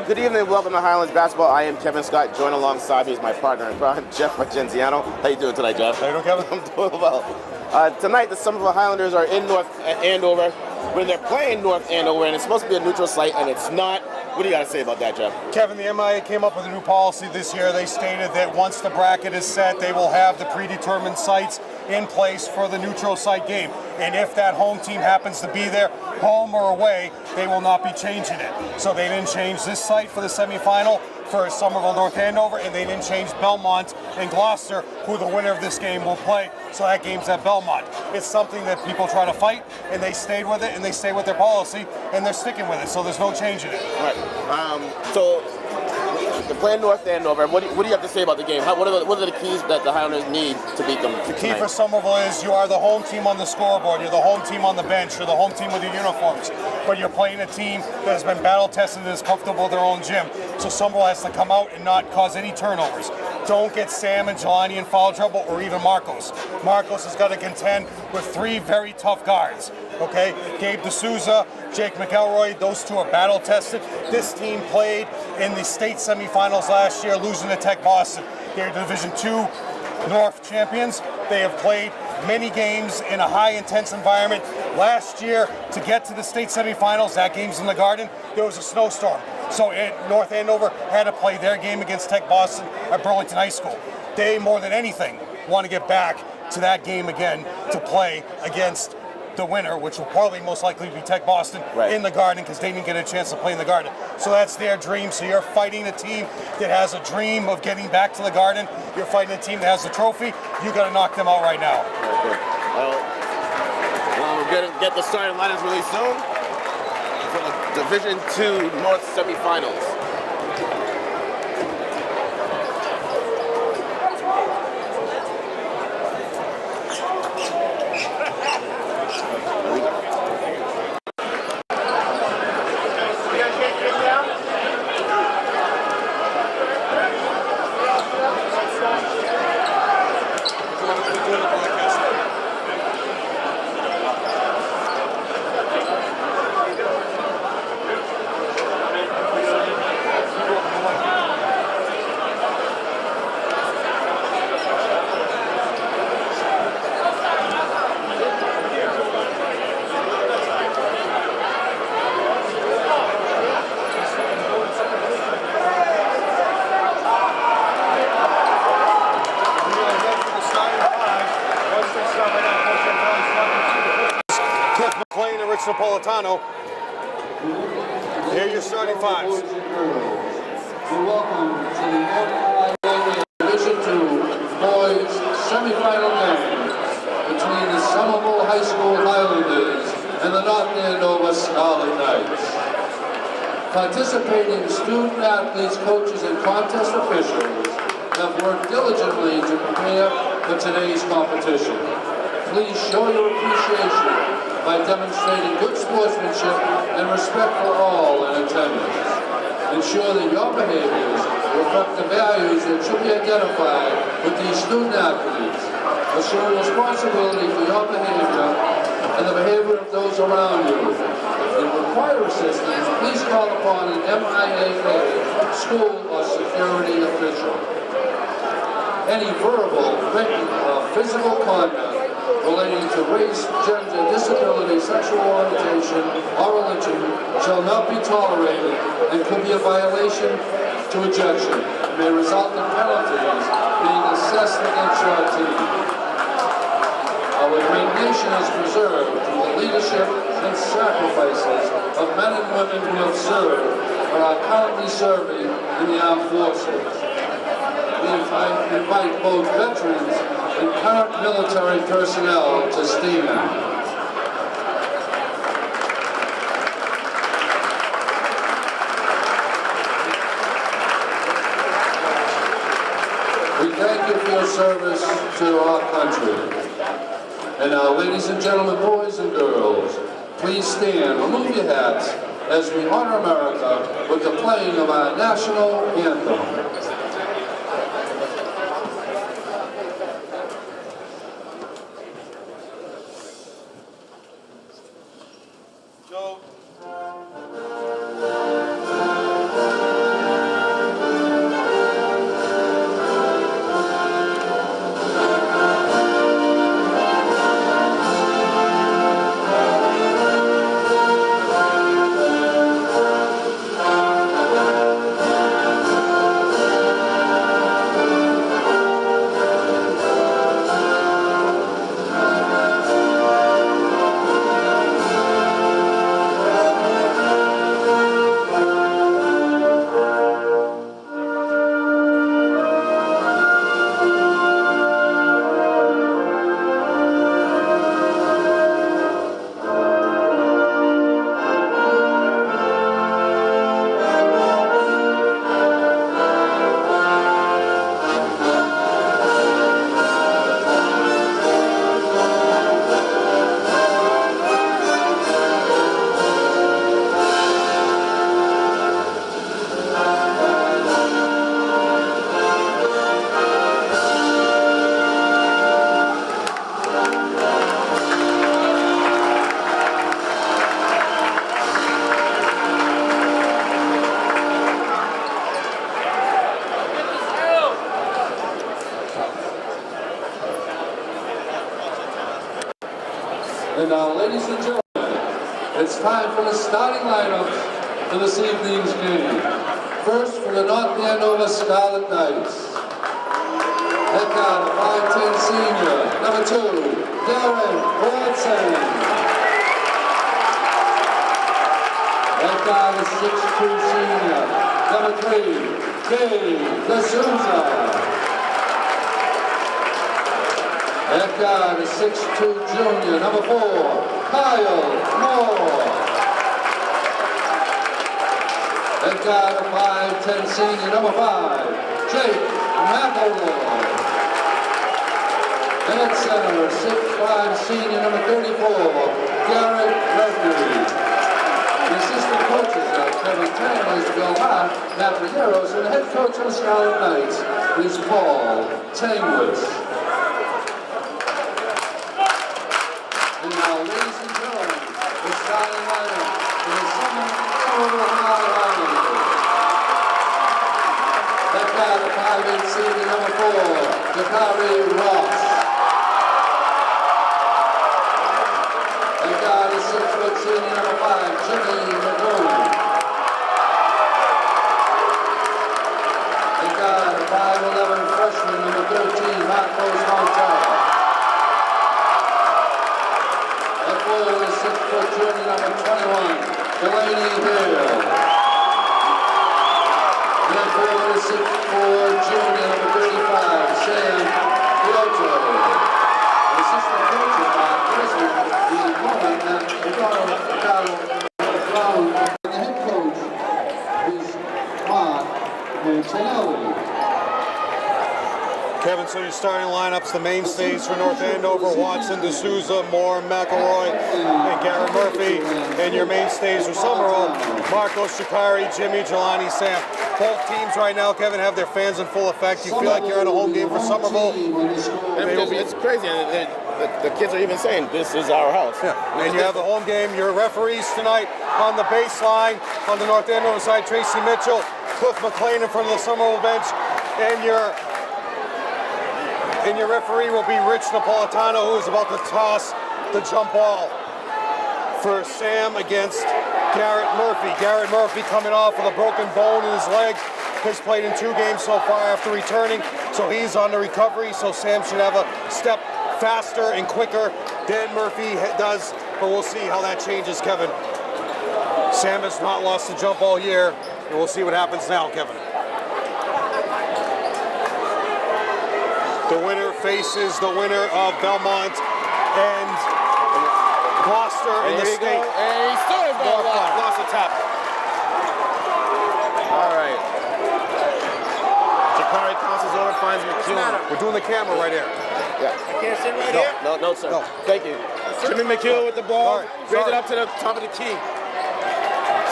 Good evening, welcome to Highlands Basketball. I am Kevin Scott. Joined alongside me is my partner in crime, Jeff Margenziano. How you doing tonight, Jeff? How you doing, Kevin? I'm doing well. Tonight, the Semifinal Highlanders are in N.Andover when they're playing N.Andover, and it's supposed to be a neutral site, and it's not. What do you got to say about that, Jeff? Kevin, the MIAA came up with a new policy this year. They stated that once the bracket is set, they will have the predetermined sites in place for the neutral site game. And if that home team happens to be there, home or away, they will not be changing it. So they didn't change this site for the semifinal for Somerville North Andover, and they didn't change Belmont and Gloucester, who the winner of this game will play. So that game's at Belmont. It's something that people try to fight, and they stayed with it, and they stay with their policy, and they're sticking with it. So there's no change in it. All right. So they're playing North Andover. What do you have to say about the game? What are the keys that the Highlanders need to beat them? The key for Somerville is you are the home team on the scoreboard, you're the home team on the bench, you're the home team with your uniforms, but you're playing a team that has been battle tested and is comfortable with their own gym. So Somerville has to come out and not cause any turnovers. Don't get Sam and Jelani in foul trouble, or even Marcos. Marcos has got to contend with three very tough guards. Okay, Gabe D'Souza, Jake McElroy, those two are battle tested. This team played in the state semifinals last year, losing to Tech Boston. They're Division II North champions. They have played many games in a high intense environment. Last year, to get to the state semifinals, that game's in the Garden, there was a snowstorm. So North Andover had to play their game against Tech Boston at Burlington High School. They, more than anything, want to get back to that game again to play against the winner, which will probably most likely be Tech Boston, in the Garden, because they didn't get a chance to play in the Garden. So that's their dream. So you're fighting a team that has a dream of getting back to the Garden. You're fighting a team that has the trophy. You got to knock them out right now. Okay. Well, we're going to get the starting lineups really soon for the Division II North semifinals. Napolitano. Here are your starting fives. Welcome to the MIAA Division II Boys Semifinal game between the Somerville High School Highlanders and the North Andover Scarlet Knights. Participating student athletes, coaches, and contest officials have worked diligently to prepare for today's competition. Please show your appreciation by demonstrating good sportsmanship and respect for all in attendance. Ensure that your behaviors reflect the values that should be identified with these student athletes. Assume responsibility for your behavior and the behavior of those around you. If you require assistance, please call upon an MIAA school or security official. Any verbal, written, or physical conduct relating to race, gender, disability, sexual orientation, or religion shall not be tolerated and could be a violation to ejection. It may result in penalties being assessed against your team. Our great nation is preserved through the leadership and sacrifices of men and women who have served or are currently serving in the armed forces. We invite both veterans and current military personnel to stand. We thank you for your service to our country. And now, ladies and gentlemen, boys and girls, please stand, remove your hats, as we honor America with the playing of our national anthem. And now, ladies and gentlemen, it's time for the starting lineups for this evening's game. First, for the N.Andover Scarlet Knights. Head guard, 5'10" senior, number 2, Darren Watson. Head guard, 6'2" senior, number 3, Dave D'Souza. Head guard, 6'2" junior, number 4, Kyle Moore. Head guard, 5'10" senior, number 5, Jake McElroy. Head center, 6'5" senior, number 34, Garrett Murphy. The assistant coaches are Kevin Tanner's Bill Hart, Matt Riveros, and the head coach of the Scarlet Knights is Paul Tangwitz. And now, ladies and gentlemen, the starting lineup for the Semifinal SHS. Head guard, 5'8" senior, number 4, Jakari Ross. Head guard, 6' senior, number 5, Jimmy McGowan. Head guard, 5'11" freshman, number 13, Marcos Montal. Head forward, 6' junior, number 21, Delaney Hill. Head forward, 6'4" junior, number 35, Sam Piotto. Assistant coaches are President, the woman, and Ricardo Brown. The head coach is Mark Antonelli. Kevin, so your starting lineups, the mainstays for N.Andover, Watson, D'Souza, Moore, McElroy, and Garrett Murphy. And your mainstays for Somerville, Marcos, Jakari, Jimmy, Jelani, Sam. Both teams right now, Kevin, have their fans in full effect. You feel like you're in a home game for Somerville? It's crazy. The kids are even saying, this is our house. Yeah. And you have the home game. Your referees tonight on the baseline, on the N.Andover side, Tracy Mitchell, Cliff McLean in front of the Somerville bench, and your referee will be Rich Napolitano, who is about to toss the jump ball for Sam against Garrett Murphy. Garrett Murphy coming off with a broken bone in his leg. Has played in 2 games so far after returning, so he's on the recovery, so Sam should have a step faster and quicker than Murphy does, but we'll see how that changes, Kevin. Sam has not lost the jump all year, and we'll see what happens now, Kevin. The winner faces the winner of Belmont and Gloucester in the state. And he still has lost a tap. All right. Jakari crosses over, finds McEwen. We're doing the camera right here. Yeah. I can't sit right here? No, sir. No. Thank you. Jimmy McEwen with the ball. Sorry. Raise it up to the top of the key.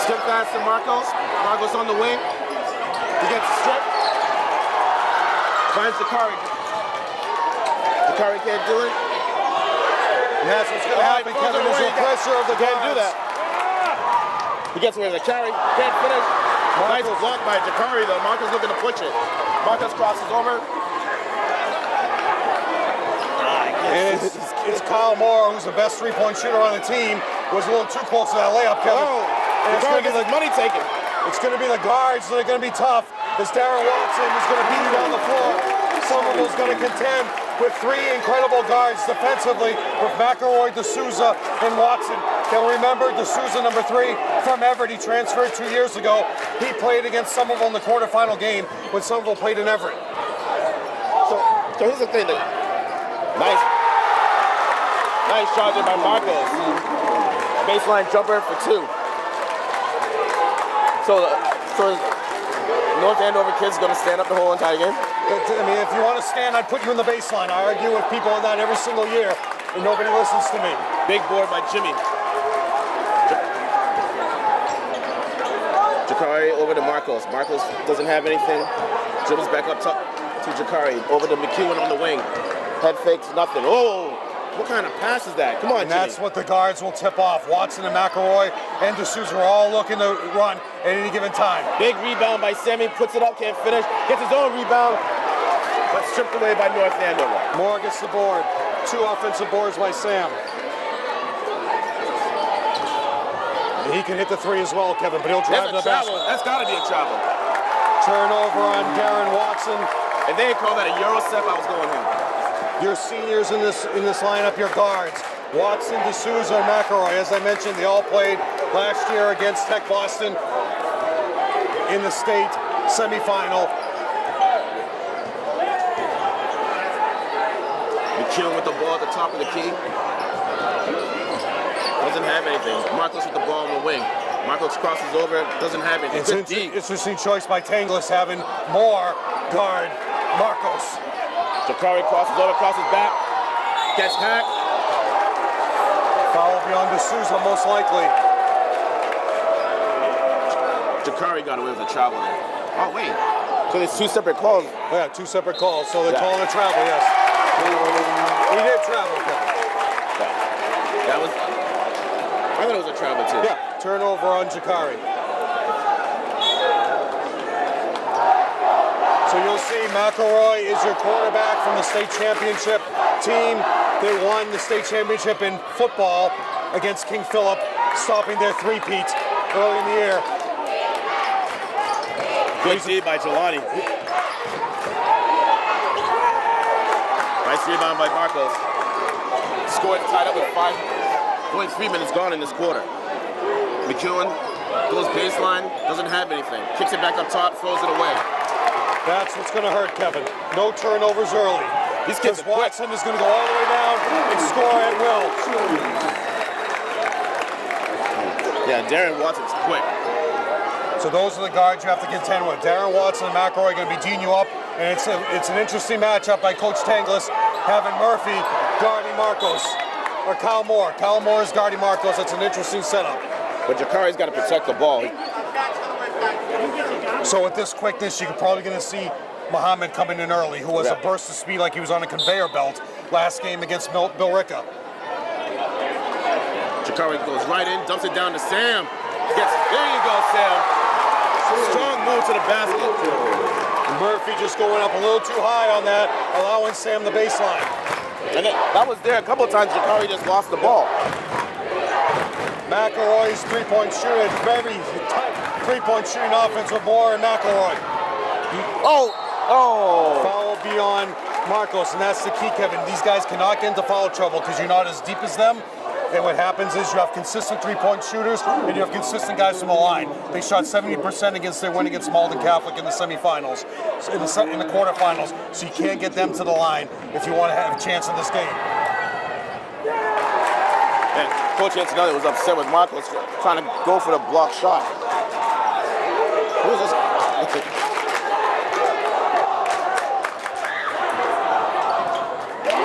Strip pass to Marcos. Marcos on the wing. He gets stripped. Finds Jakari. Jakari can't do it. And that's what's going to happen, Kevin, is the pressure of the Can't do guards. that. He gets away with the carry. Can't finish. Nice block by Jakari, though. Marcos looking to push it. Marcos crosses over. And it's Kyle Moore, who's the best three-point shooter on the team, was a little too close to that layup, Kevin. Oh, And Jakari gets his money taken. It's going to be the guards that are going to be tough, as Darren Watson is going to beat you down the floor. Somerville's going to contend with 3 incredible guards defensively with McElroy, D'Souza, and Watson. You'll remember D'Souza, number 3, from Everett. He transferred 2 years ago. He played against Somerville in the quarterfinal game when Somerville played in Everett. So here's the thing. Nice charge by Marcos. Baseline jumper for 2. So N.Andover kids going to stand up the whole entire game? I mean, if you want to stand, I'd put you in the baseline. I argue with people on that every single year, and nobody listens to me. Big board by Jimmy. Jakari over to Marcos. Marcos doesn't have anything. Dribbles back up top to Jakari. Over to McEwen on the wing. Head fakes, nothing. Oh, what kind of pass is that? Come on, And Jimmy. that's what the guards will tip off. Watson and McElroy and D'Souza are all looking to run at any given time. Big rebound by Sammy. Puts it up, can't finish. Gets his own rebound. But stripped away by N.Andover. Moore gets the board. 2 offensive boards by Sam. He can hit the three as well, Kevin, but he'll drive There's the a travel. basket. That's got to be a travel. Turnover on Darren Watson. If they didn't call that a Euro step, I was going in. Your seniors in this lineup, your guards. Watson, D'Souza, and McElroy. As I mentioned, they all played last year against Tech Boston in the state semifinal. McEwen with the ball at the top of the key. Doesn't have anything. Marcos with the ball on the wing. Marcos crosses over, doesn't have anything. It's an interesting choice by Tanglis having more guard Marcos. Jakari crosses over, crosses back. Gets hacked. Foul beyond D'Souza, most likely. Jakari got away with a travel there. Oh, wait. So there's two separate calls. Yeah, two separate calls, so they're calling a travel, yes. He did travel, Kevin. That was... I thought it was a travel, too. Yeah, turnover on Jakari. So you'll see McElroy is your quarterback from the state championship team. They won the state championship in football against King Philip, stopping their three-peat early in the year. Good D by Jelani. Nice rebound by Marcos. Scored tied up with 5.3 minutes gone in this quarter. McEwen goes baseline, doesn't have anything. Kicks it back up top, throws it away. That's what's going to hurt, Kevin. No turnovers early. These kids are quick. Watson is going to go all the way down and score at will. Yeah, Darren Watson's quick. So those are the guards you have to contend with. Darren Watson and McElroy are going to be G'ing you up, and it's an interesting matchup by Coach Tanglis, having Murphy guarding Marcos, or Kyle Moore. Kyle Moore is guarding Marcos. That's an interesting setup. But Jakari's got to protect the ball. So with this quickness, you're probably going to see Muhammad coming in early, who has a burst of speed like he was on a conveyor belt last game against Bill Ricca. Jakari goes right in, dumps it down to Sam. There you go, Sam. Strong move to the basket. Murphy just going up a little too high on that, allowing Sam the baseline. And that was there a couple of times. Jakari just lost the ball. McElroy's three-point shooting, very tight three-point shooting offense with Moore and McElroy. Foul beyond Marcos, and that's the key, Kevin. These guys cannot get into foul trouble because you're not as deep as them. And what happens is you have consistent three-point shooters and you have consistent guys from the line. They shot 70% against their win against Malden Catholic in the semifinals, in the quarterfinals. So you can't get them to the line if you want to have a chance in this game. And Coach N.Andover was upset with Marcos trying to go for the block shot. Who is this?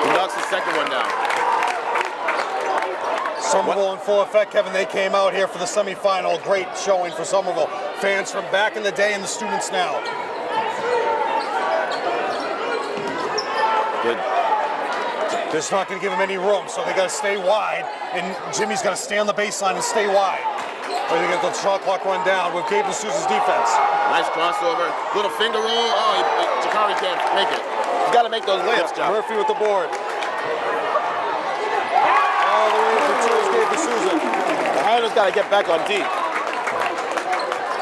He knocks the second one down. Somerville in full effect, Kevin. They came out here for the semifinal. Great showing for Somerville. Fans from back in the day and the students now. Good. They're not going to give him any room, so they got to stay wide, and Jimmy's got to stay on the baseline and stay wide. Or they get the shot clock run down with Gabe D'Souza's defense. Nice crossover. Little finger roll. Oh, Jakari can't make it. You got to make those layups, John. Murphy with the board. All the way for two is Gabe D'Souza. The Highlanders got to get back on D.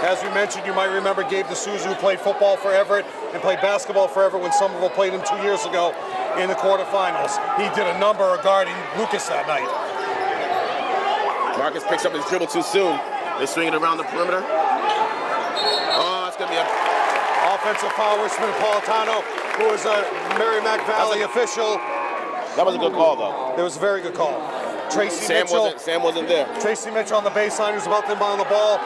As we mentioned, you might remember Gabe D'Souza, who played football for Everett and played basketball for Everett when Somerville played him 2 years ago in the quarterfinals. He did a number regarding Lucas that night. Marcus picks up his dribble too soon. They swing it around the perimeter. Oh, it's going to be a offensive foul with Napolitano, who is a Merrimack Valley official. That was a good call, though. It was a very good call. Sam wasn't there. Tracy Mitchell on the baseline, who's about to inbound the ball,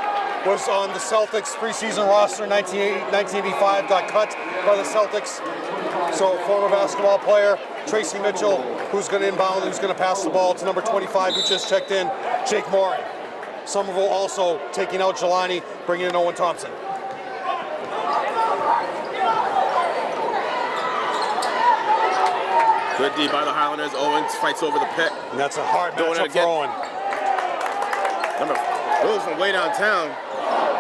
was on the Celtics preseason roster in 1985, got cut by the Celtics. So former basketball player, Tracy Mitchell, who's going to inbound, who's going to pass the ball to number 25, who just checked in, Jake Morin. Somerville also taking out Jelani, bringing in Owen Thompson. Good D by the Highlanders. Owens fights over the pick. And that's a hard matchup for Owen. Number goes from way downtown.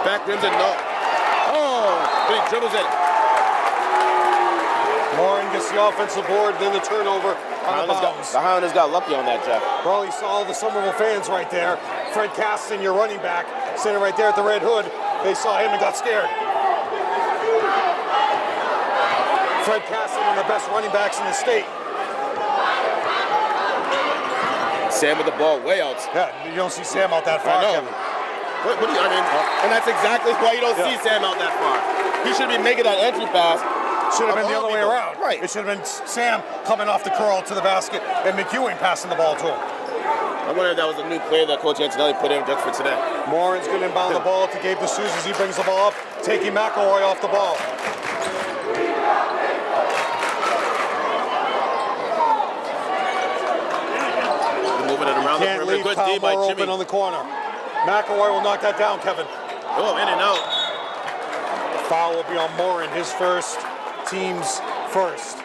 Back rims it, no. Oh, but he dribbles it. Morin gets the offensive board, then the turnover on the bounce. The Highlanders got lucky on that, Jeff. Well, you saw all the Somerville fans right there Fred Caston, your running back, sitting right there at the Red Hood. They saw him and got scared. Fred Caston, one of the best running backs in the state. Sam with the ball way out. Yeah, you don't see Sam out that far. I know. Kevin. What do you, I mean, and that's exactly why you don't see Sam out that far. He should be making that entry pass. Should have been the other way around. Right. It should have been Sam coming off the curl to the basket and McEwen passing the ball to him. I wonder if that was a new play that Coach Antonelli put in just for today. Morin's going to inbound the ball to Gabe D'Souza as he brings the ball up, taking McElroy off the ball. Moving it around the Can't perimeter. leave Good Kyle D by Moore Jimmy. open on the corner. McElroy will knock that down, Kevin. Oh, in and out. Foul will be on Morin, his first, team's first.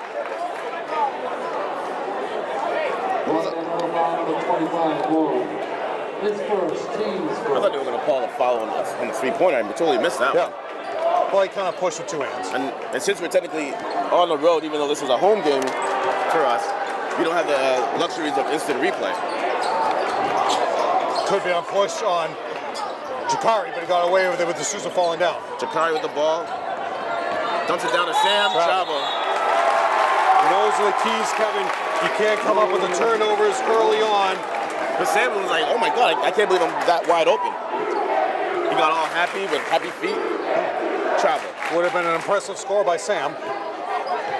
His first, team's I thought they were going to call a foul on the three-pointer. I totally missed that one. Well, he kind of pushed with two hands. And since we're technically on the road, even though this is a home game for us, we don't have the luxuries of instant replay. Could be a push on Jakari, but he got away with it with D'Souza falling down. Jakari with the ball. Dumps it down to Sam. Travel. And those are the keys, Kevin. You can't come up with the turnovers early on. But Sam was like, oh my God, I can't believe I'm that wide open. He got all happy with happy feet. Travel. Would have been an impressive score by Sam.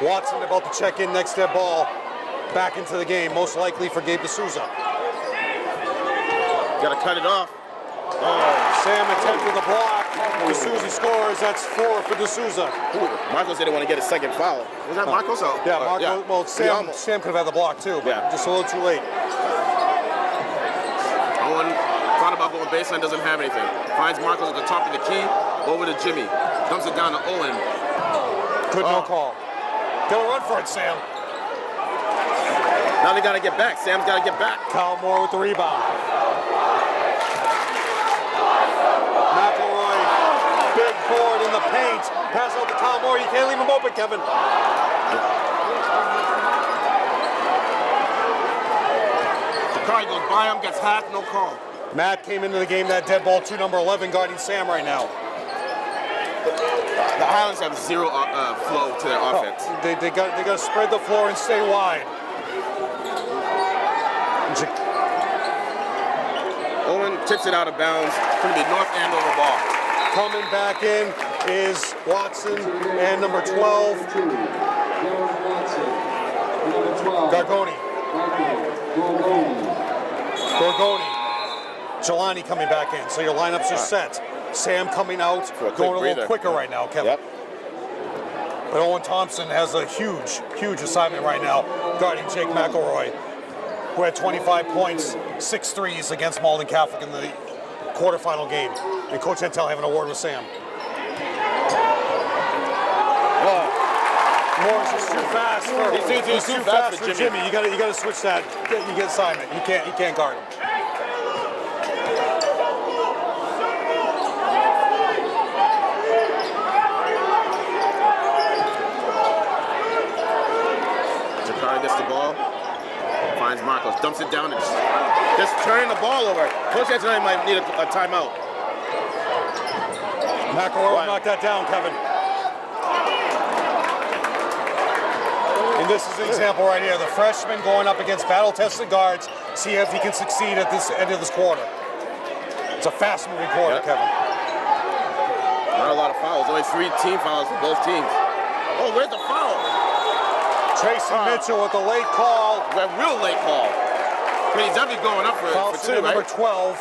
Watson about to check in next dead ball back into the game, most likely for Gabe D'Souza. Got to cut it off. Oh, Sam attempted the block. D'Souza scores. That's 4 for D'Souza. Marcos didn't want to get a second foul. Was that Marcos? Yeah, Marcos. Well, Sam could have had the block too, but just a little too late. Owen thought about going baseline, doesn't have anything. Finds Marcos at the top of the key, over to Jimmy. Dumps it down to Owen. Good no call. Gotta run for it, Sam. Now they gotta get back. Sam's gotta get back. Kyle Moore with the rebound. McElroy, big board in the paint. Pass out to Kyle Moore. You can't leave him open, Kevin. Jakari goes by him, gets hacked, no call. Matt came into the game, that dead ball, number 11, guarding Sam right now. The Highlands have zero flow to their offense. They got to spread the floor and stay wide. Owen tips it out of bounds. It's going to be North Andover ball. Coming back in is Watson and number 12, Gargoni. Jelani coming back in. So your lineups are set. Sam coming out, going a little quicker right now, Kevin. Yep. But Owen Thompson has a huge, huge assignment right now, guarding Jake McElroy, who had 25 points, 6 threes against Malden Catholic in the quarterfinal game. And Coach Antel having a word with Sam. Moore's just too fast for He's too fast for Jimmy. You gotta switch that. You get assignment. You can't guard him. Jakari gets the ball, finds Marcos, dumps it down and just turning the ball over. Coach Antonelli might need a timeout. McElroy knocked that down, Kevin. And this is an example right here. The freshman going up against battle-tested guards. See if he can succeed at this end of this quarter. It's a fast-moving quarter, Kevin. Not a lot of fouls. Only 3 team fouls for both teams. Oh, where's the foul? Tracy Mitchell with the late call. A real late call. But he's definitely going up for 2, number right? 12.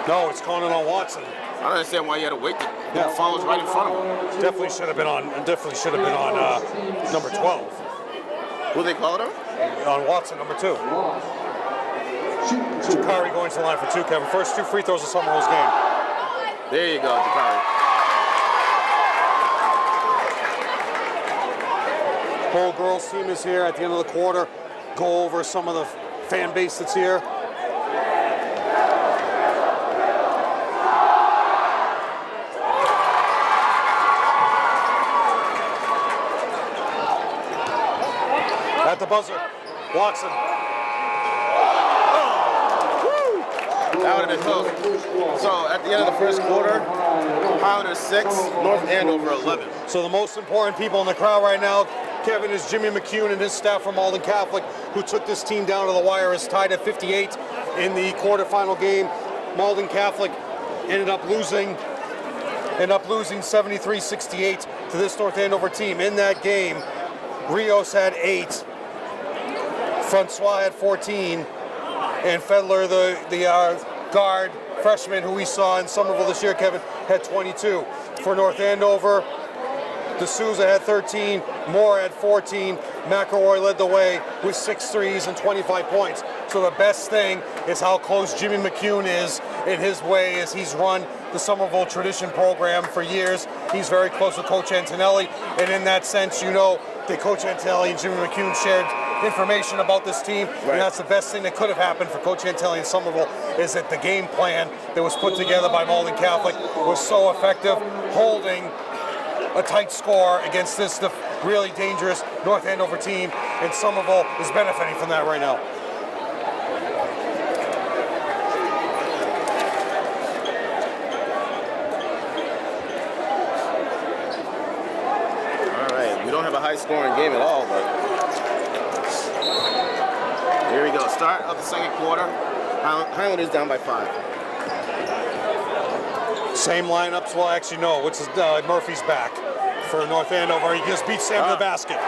No, it's calling it on Watson. I don't understand why you had to wait. The foul was right in front of him. Definitely should have been on. Number 12. Who they call it on? On Watson, number 2. Jakari going to the line for 2, Kevin. First 2 free throws of Summerall's game. There you go, Jakari. Whole girls team is here at the end of the quarter. Go over some of the fan base that's here. At the buzzer, Watson. Oh. That would have been close. So at the end of the first quarter, Highlanders 6, North Andover 11. So the most important people in the crowd right now, Kevin, is Jimmy McCune and his staff from Malden Catholic, who took this team down to the wire, is tied at 58 in the quarterfinal game. Malden Catholic ended up losing 73-68 to this North Andover team. In that game, Rios had 8, Francois had 14, and Fedler, the guard freshman who we saw in Somerville this year, Kevin, had 22. For North Andover, D'Souza had 13, Moore had 14, McElroy led the way with 6 threes and 25 points. So the best thing is how close Jimmy McCune is in his way as he's run the Somerville Tradition program for years. He's very close with Coach Antonelli, and in that sense, you know that Coach Antonelli and Jimmy McCune shared information about this team, and that's the best thing that could have happened for Coach Antonelli in Somerville, is that the game plan that was put together by Malden Catholic was so effective, holding a tight score against this really dangerous North Andover team, and Somerville is benefiting from that right now. High-scoring game at all, but here we go. Start of the second quarter. Highlanders down by 5. Same lineups. Well, actually, no. Murphy's back for North Andover. He just beat Sam to the basket.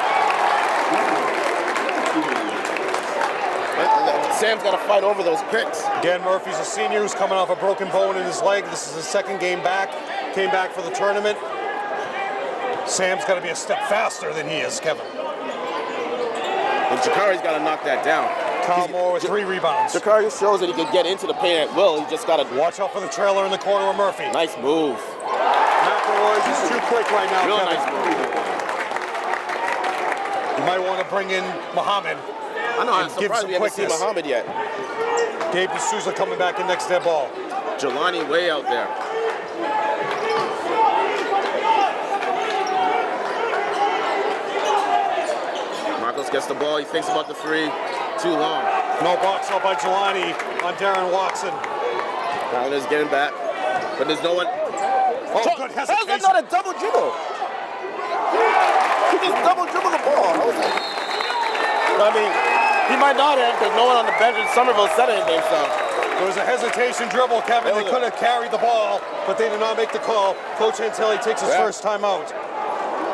Sam's got to fight over those picks. Again, Murphy's a senior who's coming off a broken bone in his leg. This is his second game back. Came back for the tournament. Sam's got to be a step faster than he is, Kevin. And Jakari's got to knock that down. Kyle Moore with 3 rebounds. Jakari shows that he can get into the paint at will. He just got to watch out for the trailer in the corner of Murphy. Nice move. McElroy's just too quick right now, Real Kevin. Nice move. You might want to bring in Muhammad. I know, I'm surprised we haven't seen Muhammad yet. Gabe D'Souza coming back in next to that ball. Jelani way out there. Marcos gets the ball, he thinks about the 3, too long. No box out by Jelani on Darren Watson. Highlanders getting back, but there's no one. Oh, good hesitation. How's that not a double dribble? He just double dribbled the ball. I mean, he might not have because no one on the bench in Somerville said anything, so. There was a hesitation dribble, Kevin. They could have carried the ball, but they did not make the call. Coach Antelli takes his first time out.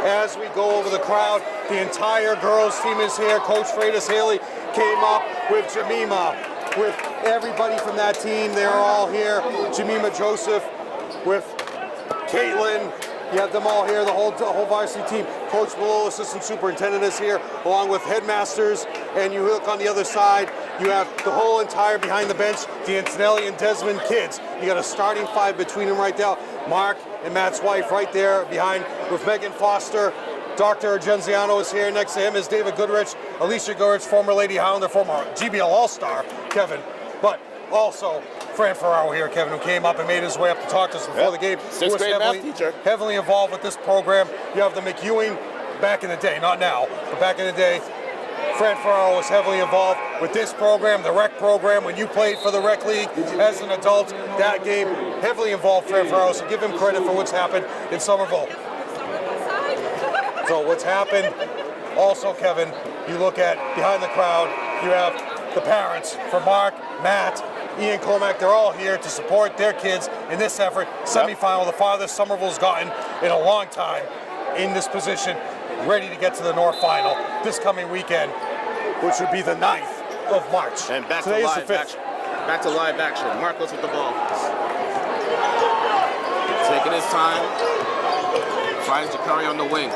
As we go over the crowd, the entire girls team is here. Coach Freitas Haley came up with Jemima, with everybody from that team. They're all here. Jemima Joseph with Caitlin. You have them all here, the whole varsity team. Coach Malone, assistant superintendent, is here, along with headmasters. And you look on the other side, you have the whole entire behind the bench, D'Antonelli and Desmond kids. You got a starting 5 between them right now. Mark and Matt's wife right there behind with Megan Foster. Dr. Genziano is here. Next to him is David Goodrich, Alicia Goodrich, former Lady Highlander, former GBL All-Star, Kevin. But also Fran Ferraro here, Kevin, who came up and made his way up to talk to us before the game. 6th grade math teacher. Heavily involved with this program. You have the McEwing back in the day, not now, but back in the day. Fran Ferraro was heavily involved with this program, the rec program. When you played for the rec league as an adult, that game, heavily involved Fran Ferraro, so give him credit for what's happened in Somerville. So what's happened, also, Kevin, you look at behind the crowd, you have the parents for Mark, Matt, Ian Comack. They're all here to support their kids in this effort. Semifinal, the farthest Somerville's gotten in a long time in this position, ready to get to the North Final this coming weekend, which would be the 9th of March. And back Today to is live the 5th. action. Back to live action. Marcos with the ball. Taking his time. Finds Jakari on the wing.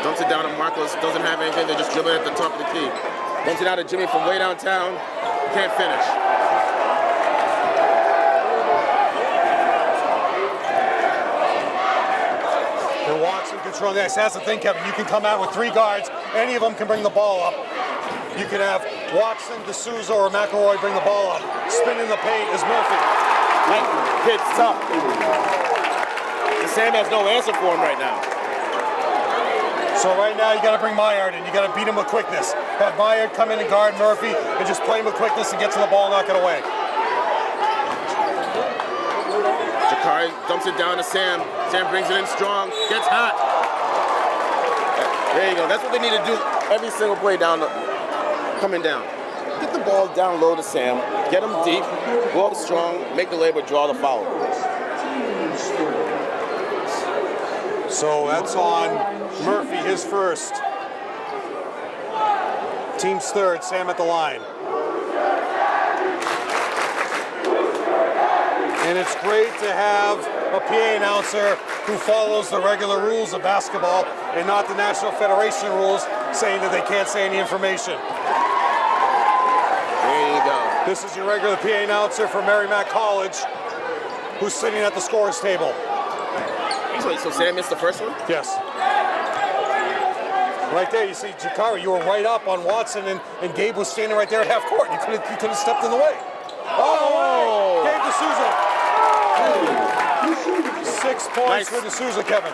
Dumps it down to Marcos. Doesn't have anything. They just dribble it at the top of the key. Dumps it out to Jimmy from way downtown. Can't finish. And Watson controlling the ice. That's the thing, Kevin. You can come out with 3 guards. Any of them can bring the ball up. You can have Watson, D'Souza, or McElroy bring the ball up. Spinning the paint is Murphy. That kid's tough. Sam has no answer for him right now. So right now you got to bring Myard in. You got to beat him with quickness. Have Myard come in and guard Murphy and just play him with quickness and get to the ball and knock it away. Jakari dumps it down to Sam. Sam brings it in strong, gets hot. There you go. That's what they need to do every single play coming down. Get the ball down low to Sam, get him deep, go up strong, make the labor, draw the foul. So that's on Murphy, his first. Team's third, Sam at the line. And it's great to have a PA announcer who follows the regular rules of basketball and not the National Federation rules saying that they can't say any information. There you go. This is your regular PA announcer for Merrimack College who's sitting at the scorer's table. So Sam missed the first one? Yes. Right there, you see Jakari, you were right up on Watson and Gabe was standing right there at half court. You could have stepped in the way. Oh! Gabe D'Souza. 6 points Nice. for D'Souza, Kevin.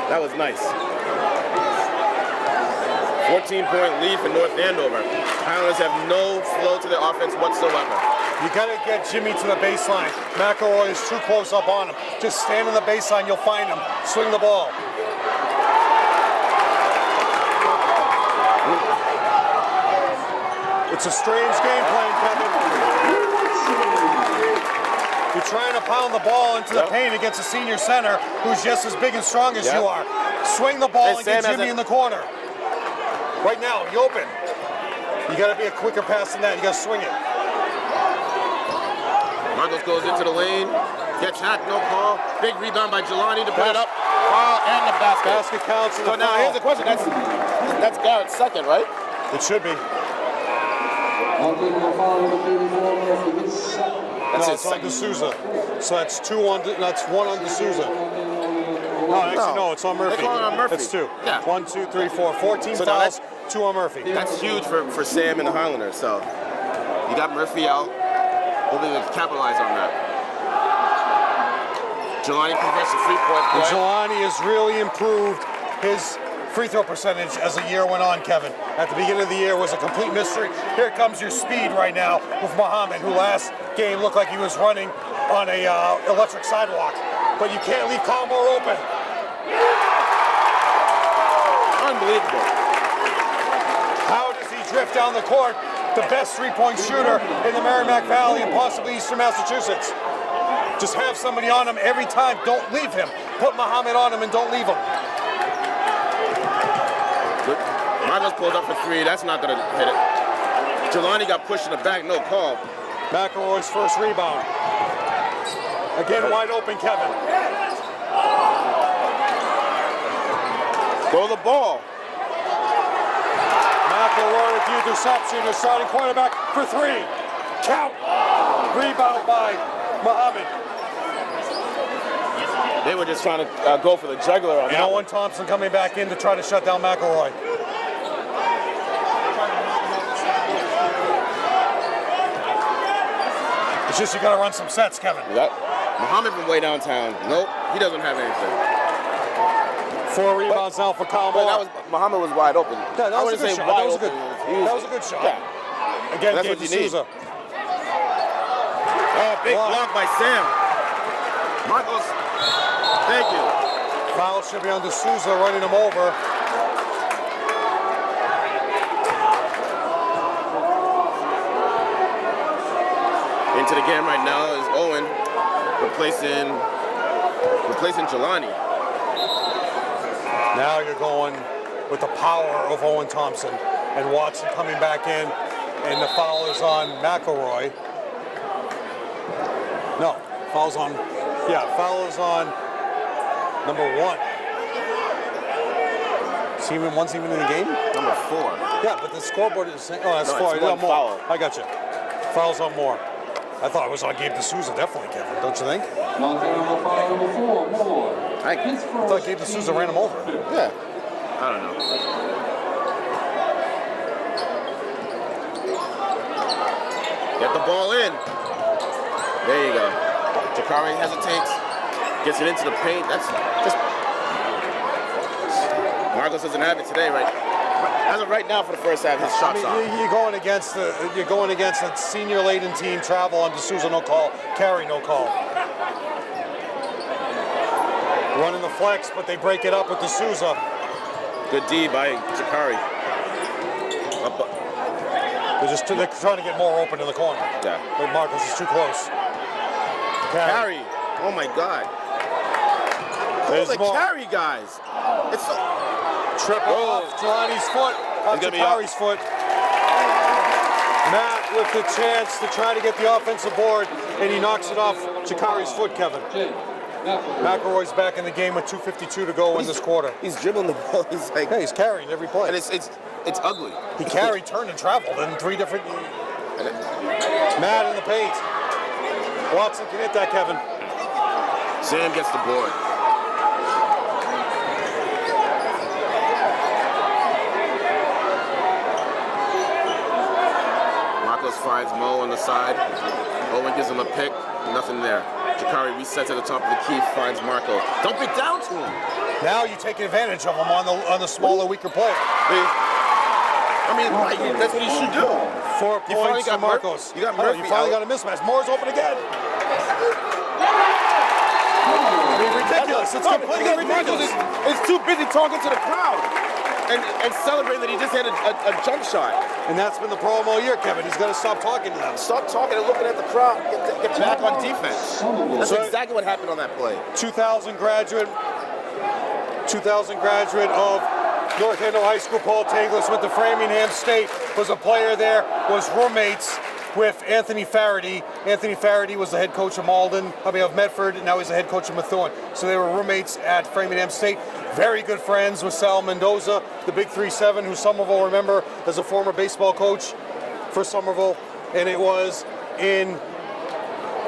That was nice. 14-point lead for North Andover. Highlanders have no flow to their offense whatsoever. You got to get Jimmy to the baseline. McElroy is too close up on him. Just stand on the baseline, you'll find him. Swing the ball. It's a strange game plan, Kevin. You're trying to pound the ball into the paint against a senior center who's just as big and strong as you are. Swing the ball and get Jimmy in the corner. Right now, you open. You got to be a quicker pass than that. You got to swing it. Marcos goes into the lane, gets hacked, no call. Big rebound by Jelani to put it up. Foul and the basket. Basket counts. So now here's the question. That's Garrett's second, right? It should be. That's it's on D'Souza. So that's one on D'Souza. No, actually, no, it's on Murphy. They call it on Murphy. It's two. Yeah. 1, 2, 3, 4. 14 So now fouls, 2 on Murphy. That's huge for Sam and the Highlanders. So you got Murphy out. Hopefully they can capitalize on that. Jelani converts a 3-point play. And Jelani has really improved his free throw percentage as the year went on, Kevin. At the beginning of the year was a complete mystery. Here comes your speed right now with Muhammad, who last game looked like he was running on a electric sidewalk. But you can't leave Colmore open. Unbelievable. How does he drift down the court? The best three-point shooter in the Merrimack Valley and possibly Eastern Massachusetts. Just have somebody on him every time. Don't leave him. Put Muhammad on him and don't leave him. Marcos pulled up for 3. That's not going to hit it. Jelani got pushed in the back. No call. McElroy's first rebound. Again, wide open, Kevin. Throw the ball. McElroy with the interception, the starting quarterback for 3. Count. Rebound by Muhammad. They were just trying to go for the jugular on that Now one. Thompson coming back in to try to shut down McElroy. It's just you got to run some sets, Kevin. Muhammad from way downtown. Nope, he doesn't have anything. 4 rebounds now for But Colmore. Muhammad was wide open. Yeah, that I was a wouldn't good say shot. wide That was a open. good. That was a good shot. Yeah. Again, That's Gabe what you need. D'Souza. Oh, big block by Sam. Marcos, thank you. Foul should be on D'Souza, running him over. Into the game right now is Owen, replacing Jelani. Now you're going with the power of Owen Thompson and Watson coming back in, and the foul is on McElroy. No, foul is on number 1. One's even in the game? Number 4. Yeah, but the scoreboard is saying, oh, that's No, 4. it's Yeah, one more. foul. I got you. Fouls on more. I thought it was on Gabe D'Souza, definitely, Kevin. Don't you think? Number 4, more. I thought Gabe D'Souza ran him over. Yeah. I don't know. Get the ball in. There you go. Jakari hesitates. Gets it into the paint. That's just... Marcos doesn't have it today, right? As of right now, for the first half, his shots off. You're going against a senior laden team. Travel on D'Souza, no call. Carry, no call. flex, but they break it up with the Souza. Good D by Jakari. They're trying to get more open in the corner. Yeah. But Marcos is too close. Carry. Oh my God. Oh, the carry, guys. It's so... Triple off Jelani's foot, off Jakari's foot. Matt with the chance to try to get the offensive board, and he knocks it off Jakari's foot, Kevin. McElroy's back in the game with 2:52 to go in this quarter. He's dribbling the ball. He's like... Yeah, he's carrying every play. And it's ugly. He carried, turned, and traveled in 3 different... Matt in the paint. Watson can hit that, Kevin. Sam gets the board. Marcos finds Mo on the side. Owen gives him a pick. Nothing there. Jakari resets at the top of the key, finds Marco. Dump it down to him. Now you're taking advantage of him on the smaller, weaker player. I mean, that's what you should do. 4 points for Marcos. You got Murphy. You finally got a mismatch. Moore's open again. I mean, ridiculous. It's completely ridiculous. It's too busy talking to the crowd and celebrating that he just had a jump shot. And that's been the problem all year, Kevin. He's got to stop talking to them. Stop talking and looking at the crowd. Get back on defense. That's exactly what happened on that play. 2000 graduate of North Andover High School. Paul Tanglis went to Framingham State. Was a player there. Was roommates with Anthony Faraday. Anthony Faraday was the head coach of Medford, and now he's the head coach of Methuen. So they were roommates at Framingham State. Very good friends with Sal Mendoza, the big 3-7, who some of will remember as a former baseball coach for Somerville. And it was in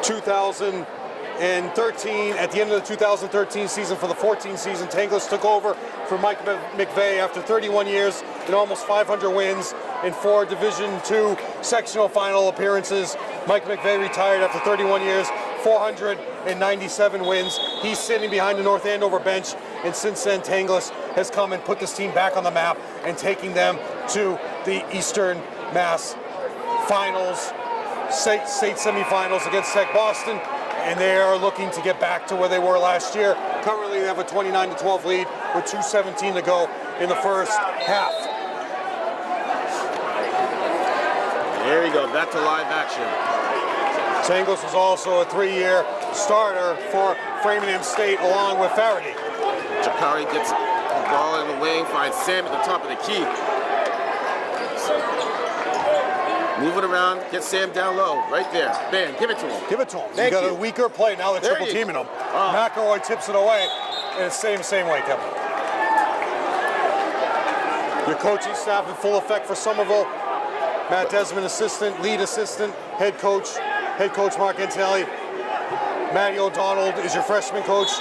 2013, at the end of the 2013 season, for the 14 season, Tanglis took over for Mike McVeigh after 31 years and almost 500 wins in 4 Division II sectional final appearances. Mike McVeigh retired after 31 years, 497 wins. He's sitting behind the North Andover bench, and since then, Tanglis has come and put this team back on the map and taking them to the Eastern Mass Finals, state semifinals against Tech Boston, and they are looking to get back to where they were last year. Currently, they have a 29-12 lead with 2:17 to go in the first half. There you go, back to live action. Tanglis was also a 3-year starter for Framingham State along with Faraday. Jakari gets the ball in the wing, finds Sam at the top of the key. Move it around, get Sam down low, right there. Bam, give it to him. Give it to him. Thank you got you. a weaker play, now they're triple teaming him. McElroy tips it away, and it's same way, Kevin. Your coaching staff in full effect for Somerville. Matt Desmond, assistant, lead assistant, head coach Mark Antelli. Matty O'Donnell is your freshman coach,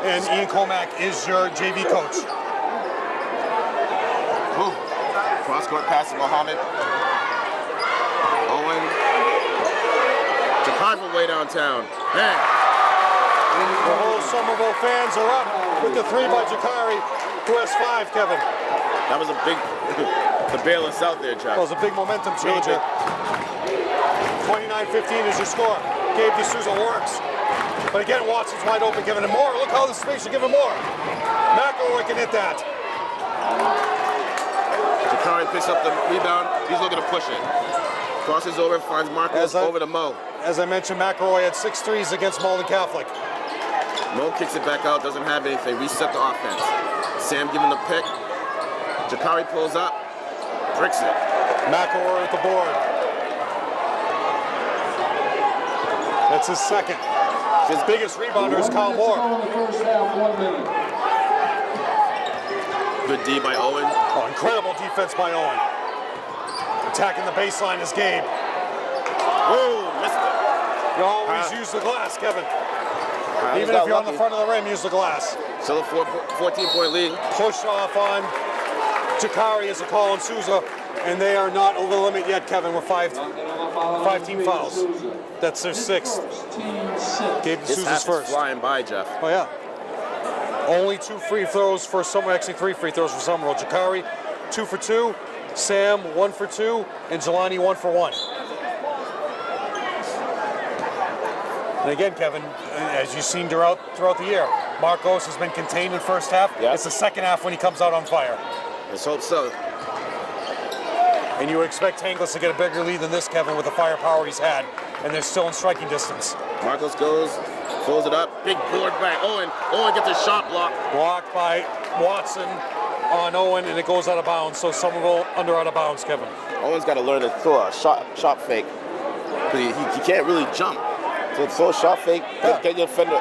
and Ian Comack is your JV coach. Ooh. Cross-court pass to Mohammed. Owen. Jakari from way downtown. Man. The whole Somerville fans are up with the 3 by Jakari, who has 5, Kevin. That was a big, to bail us out there, Jack. That was a big momentum changer. 29-15 is your score. Gabe D'Souza works. But again, Watson's wide open, giving him more. Look how the space you're giving more. McElroy can hit that. Jakari picks up the rebound. He's looking to push it. Crosses over, finds Marcos over to Mo. As I mentioned, McElroy had 6 threes against Malden Catholic. Mo kicks it back out, doesn't have anything. Reset the offense. Sam giving the pick. Jakari pulls up, bricks it. McElroy at the board. That's his second. His biggest rebounder is Kyle Moore. Good D by Owen. Oh, incredible defense by Owen. Attacking the baseline is Gabe. Whoa, missed it. You always use the glass, Kevin. Even if you're on the front of the rim, use the glass. Still a 14-point lead. Push off on Jakari is a call on Souza, and they are not over the limit yet, Kevin, with 5 team fouls. That's their 6th. Gabe D'Souza's first. Flying by, Jeff. Oh, yeah. Only 2 free throws for Somerville, actually 3 free throws for Somerville. Jakari, 2 for 2. Sam, 1 for 2. And Jelani, 1 for 1. And again, Kevin, as you've seen throughout the year, Marcos has been contained in first half. Yeah. It's the second half when he comes out on fire. Let's hope so. And you would expect Tanglis to get a bigger lead than this, Kevin, with the firepower he's had. And they're still in striking distance. Marcos goes, throws it up, big board back. Owen gets a shot block. Blocked by Watson on Owen, and it goes out of bounds. So Somerville under out of bounds, Kevin. Owen's got to learn to throw a shot fake. He can't really jump. So throw a shot fake, get the defender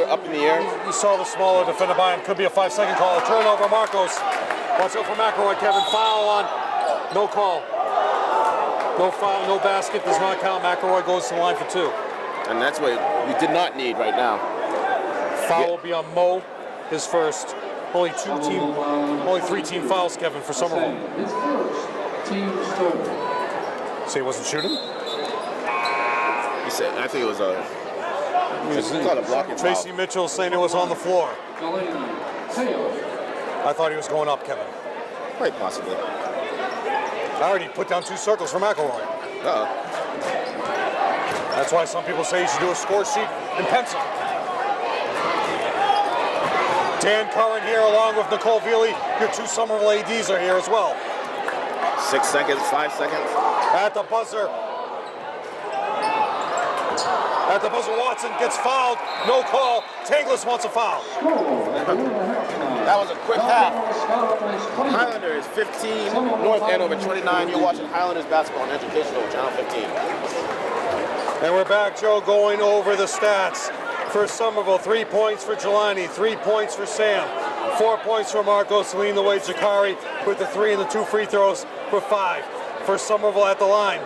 up in the air. You saw the smaller defender by him. Could be a 5-second call. A turnover, Marcos. Watch out for McElroy, Kevin. Foul on. No call. No foul, no basket. Does not count. McElroy goes to the line for 2. And that's what we did not need right now. Foul will be on Mo, his first. Only 3 team fouls, Kevin, for Somerville. His first team starter. So he wasn't shooting? He said, I think it was called a blocking foul. Tracy Mitchell saying it was on the floor. I thought he was going up, Kevin. Quite possibly. I already put down 2 circles for McElroy. Uh-oh. That's why some people say you should do a score sheet in pencil. Dan Curran here along with Nicole Veely. Your 2 Somerville ADs are here as well. 6 seconds, 5 seconds. At the buzzer, Watson gets fouled. No call. Tanglis wants a foul. That was a quick half. Highlanders 15, North Andover 29. You're watching Highlanders basketball on Educational, Channel 15. And we're back, Joe, going over the stats. For Somerville, 3 points for Jelani, 3 points for Sam, 4 points for Marcos, leading the way Jakari with the 3 and the 2 free throws for 5. For Somerville at the line,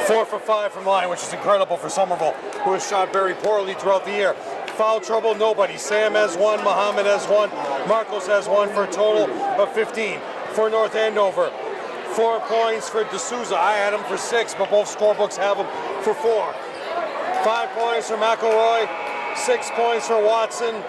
4 for 5 from the line, which is incredible for Somerville, who has shot very poorly throughout the year. Foul trouble, nobody. Sam has 1, Muhammad has 1, Marcos has 1 for a total of 15. For North Andover, 4 points for D'Souza. I had him for 6, but both scorebooks have him for 4. 5 points for McElroy, 6 points for Watson,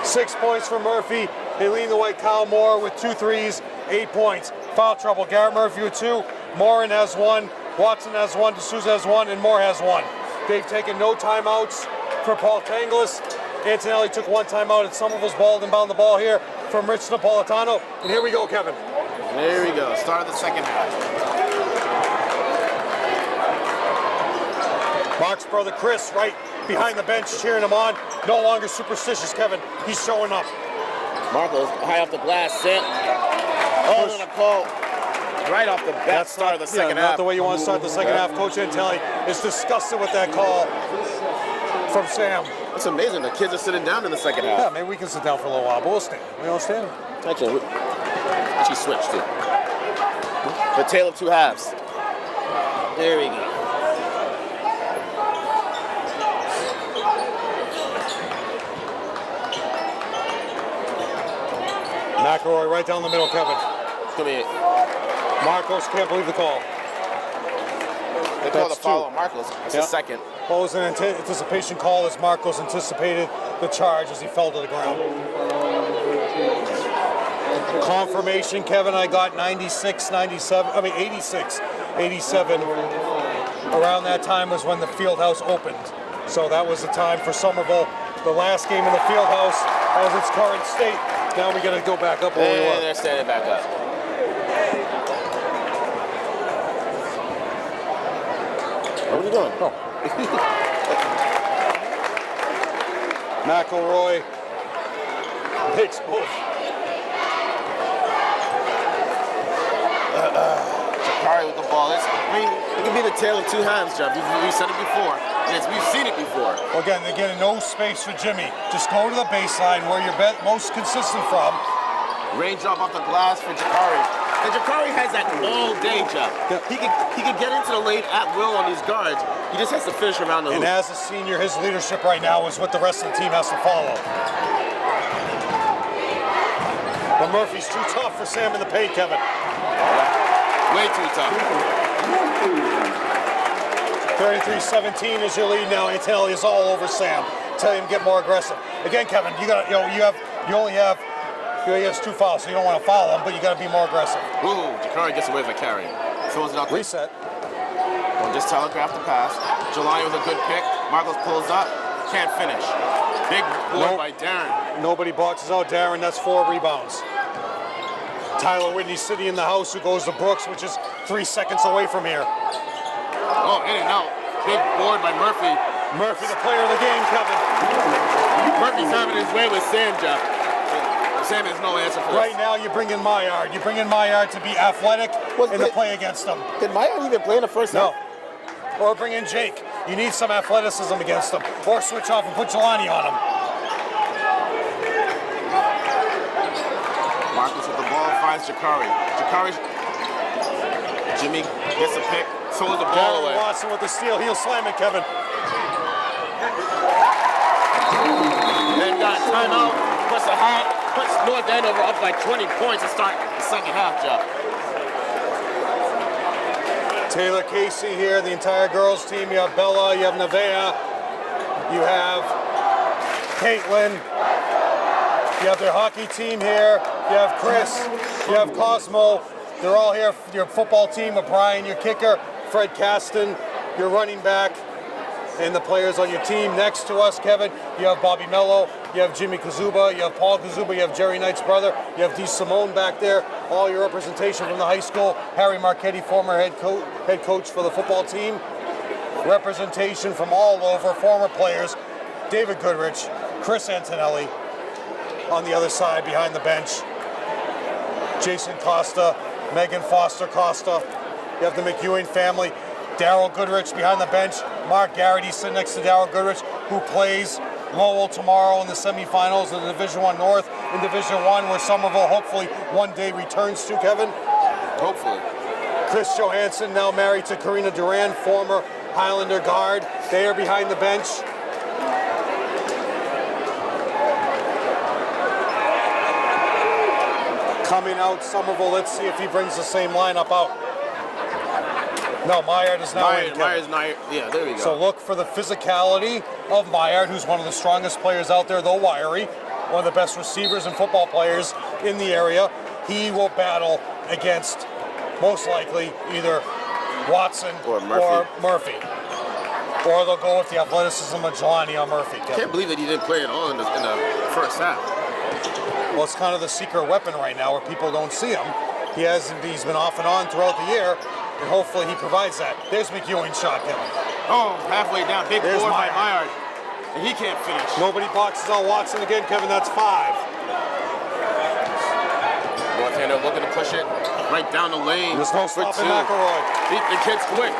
6 points for Murphy. They lead the way, Kyle Moore with 2 threes, 8 points. Foul trouble, Garrett Murphy with 2, Morin has 1, Watson has 1, D'Souza has 1, and Moore has 1. They've taken no timeouts for Paul Tanglis. Antonelli took 1 timeout at Somerville's ball, inbound the ball here from Rich Napolitano. And here we go, Kevin. There we go, start of the second half. Mark's brother Chris right behind the bench cheering him on. No longer superstitious, Kevin. He's showing up. Marcos high off the glass, set. Oh, and a call right off the bat, start of the second half. Not the way you want to start the second half. Coach Antelli is disgusted with that call from Sam. It's amazing. The kids are sitting down in the second half. Yeah, maybe we can sit down for a little while, but we'll stand. We don't stand. Actually, she switched too. The tale of 2 halves. There we go. McElroy right down the middle, Kevin. Come here. Marcos can't believe the call. They call the foul on Marcos. It's the second. Well, it was an anticipation call as Marcos anticipated the charge as he fell to the ground. Confirmation, Kevin, I got 86, 87. Around that time was when the Fieldhouse opened. So that was the time for Somerville. The last game in the Fieldhouse as its current state. Now we got to go back up where we were. They're standing back up. What are you doing? Oh. McElroy makes both. Jakari with the ball. It can be the tale of 2 halves, Jeff. We've said it before. Yes, we've seen it before. Well, again, they're getting no space for Jimmy. Just go to the baseline where you're most consistent from. Raindrop off the glass for Jakari. And Jakari has that all day, Jeff. Yeah. He can get into the lane at will on these guards. He just has to finish around the hoop. And as a senior, his leadership right now is what the rest of the team has to follow. But Murphy's too tough for Sam in the paint, Kevin. Way too tough. 33-17 is your lead now. Antonelli is all over Sam. Tell him to get more aggressive. Again, Kevin, he has 2 fouls, so you don't want to foul him, but you got to be more aggressive. Ooh, Jakari gets away with a carry. Throws it out. Reset. Well, just telegraph the pass. Jelani with a good pick. Marcos pulls up. can't finish. Big board by Darren. Nobody boxes out Darren. That's 4 rebounds. Tyler Whitney City in the house, who goes to Brooks, which is 3 seconds away from here. Oh, in and out. Big board by Murphy. Murphy, the player of the game, Kevin. Murphy's having his way with Sam, Jeff. Sam has no answer for this. Right now, you bring in Maillard. You bring in Maillard to be athletic in the play against them. Did Maillard even play in the first half? No. Or bring in Jake. You need some athleticism against them. Or switch off and put Jelani on him. Marcus with the ball finds Jakari. Jimmy gets a pick, throws the ball away. Watson with the steal. He'll slam it, Kevin. Then got a timeout. Puts North Andover up by 20 points to start the second half, Jeff. Taylor Casey here, the entire girls team. You have Bella, you have Nevaeh, you have Caitlin, you have their hockey team here, you have Chris, you have Cosmo. They're all here. Your football team with Brian, your kicker, Fred Caston, your running back, and the players on your team. Next to us, Kevin, you have Bobby Mello, you have Jimmy Kazuba, you have Paul Kazuba, you have Jerry Knight's brother, you have Dee Simone back there. All your representation from the high school. Harry Marchetti, former head coach for the football team. Representation from all over, former players. David Goodrich, Chris Antonelli on the other side behind the bench. Jason Costa, Megan Foster Costa. You have the McEwen family. Darryl Goodrich behind the bench. Mark Garrity sitting next to Darryl Goodrich, who plays Lowell tomorrow in the semifinals of the Division I North in Division I, where Somerville hopefully one day returns to, Kevin. Hopefully. Chris Johansson, now married to Karina Duran, former Highlander guard. They are behind the bench. Coming out, Somerville, let's see if he brings the same lineup out. No, Maillard is now in. Maillard's not, yeah, there we go. So look for the physicality of Maillard, who's one of the strongest players out there, though wiry. One of the best receivers and football players in the area. He will battle against, most likely, either Watson or Murphy. Or they'll go with the athleticism of Jelani on Murphy. I can't believe that he didn't play at all in the first half. Well, it's kind of the secret weapon right now where people don't see him. He's been off and on throughout the year, and hopefully he provides that. There's McEwen's shot, Kevin. Oh, halfway down, big board by Maillard. And he can't finish. Nobody boxes on Watson again, Kevin, that's 5. North Andover looking to push it right down the lane. There's no stopping McElroy. The kid's quick.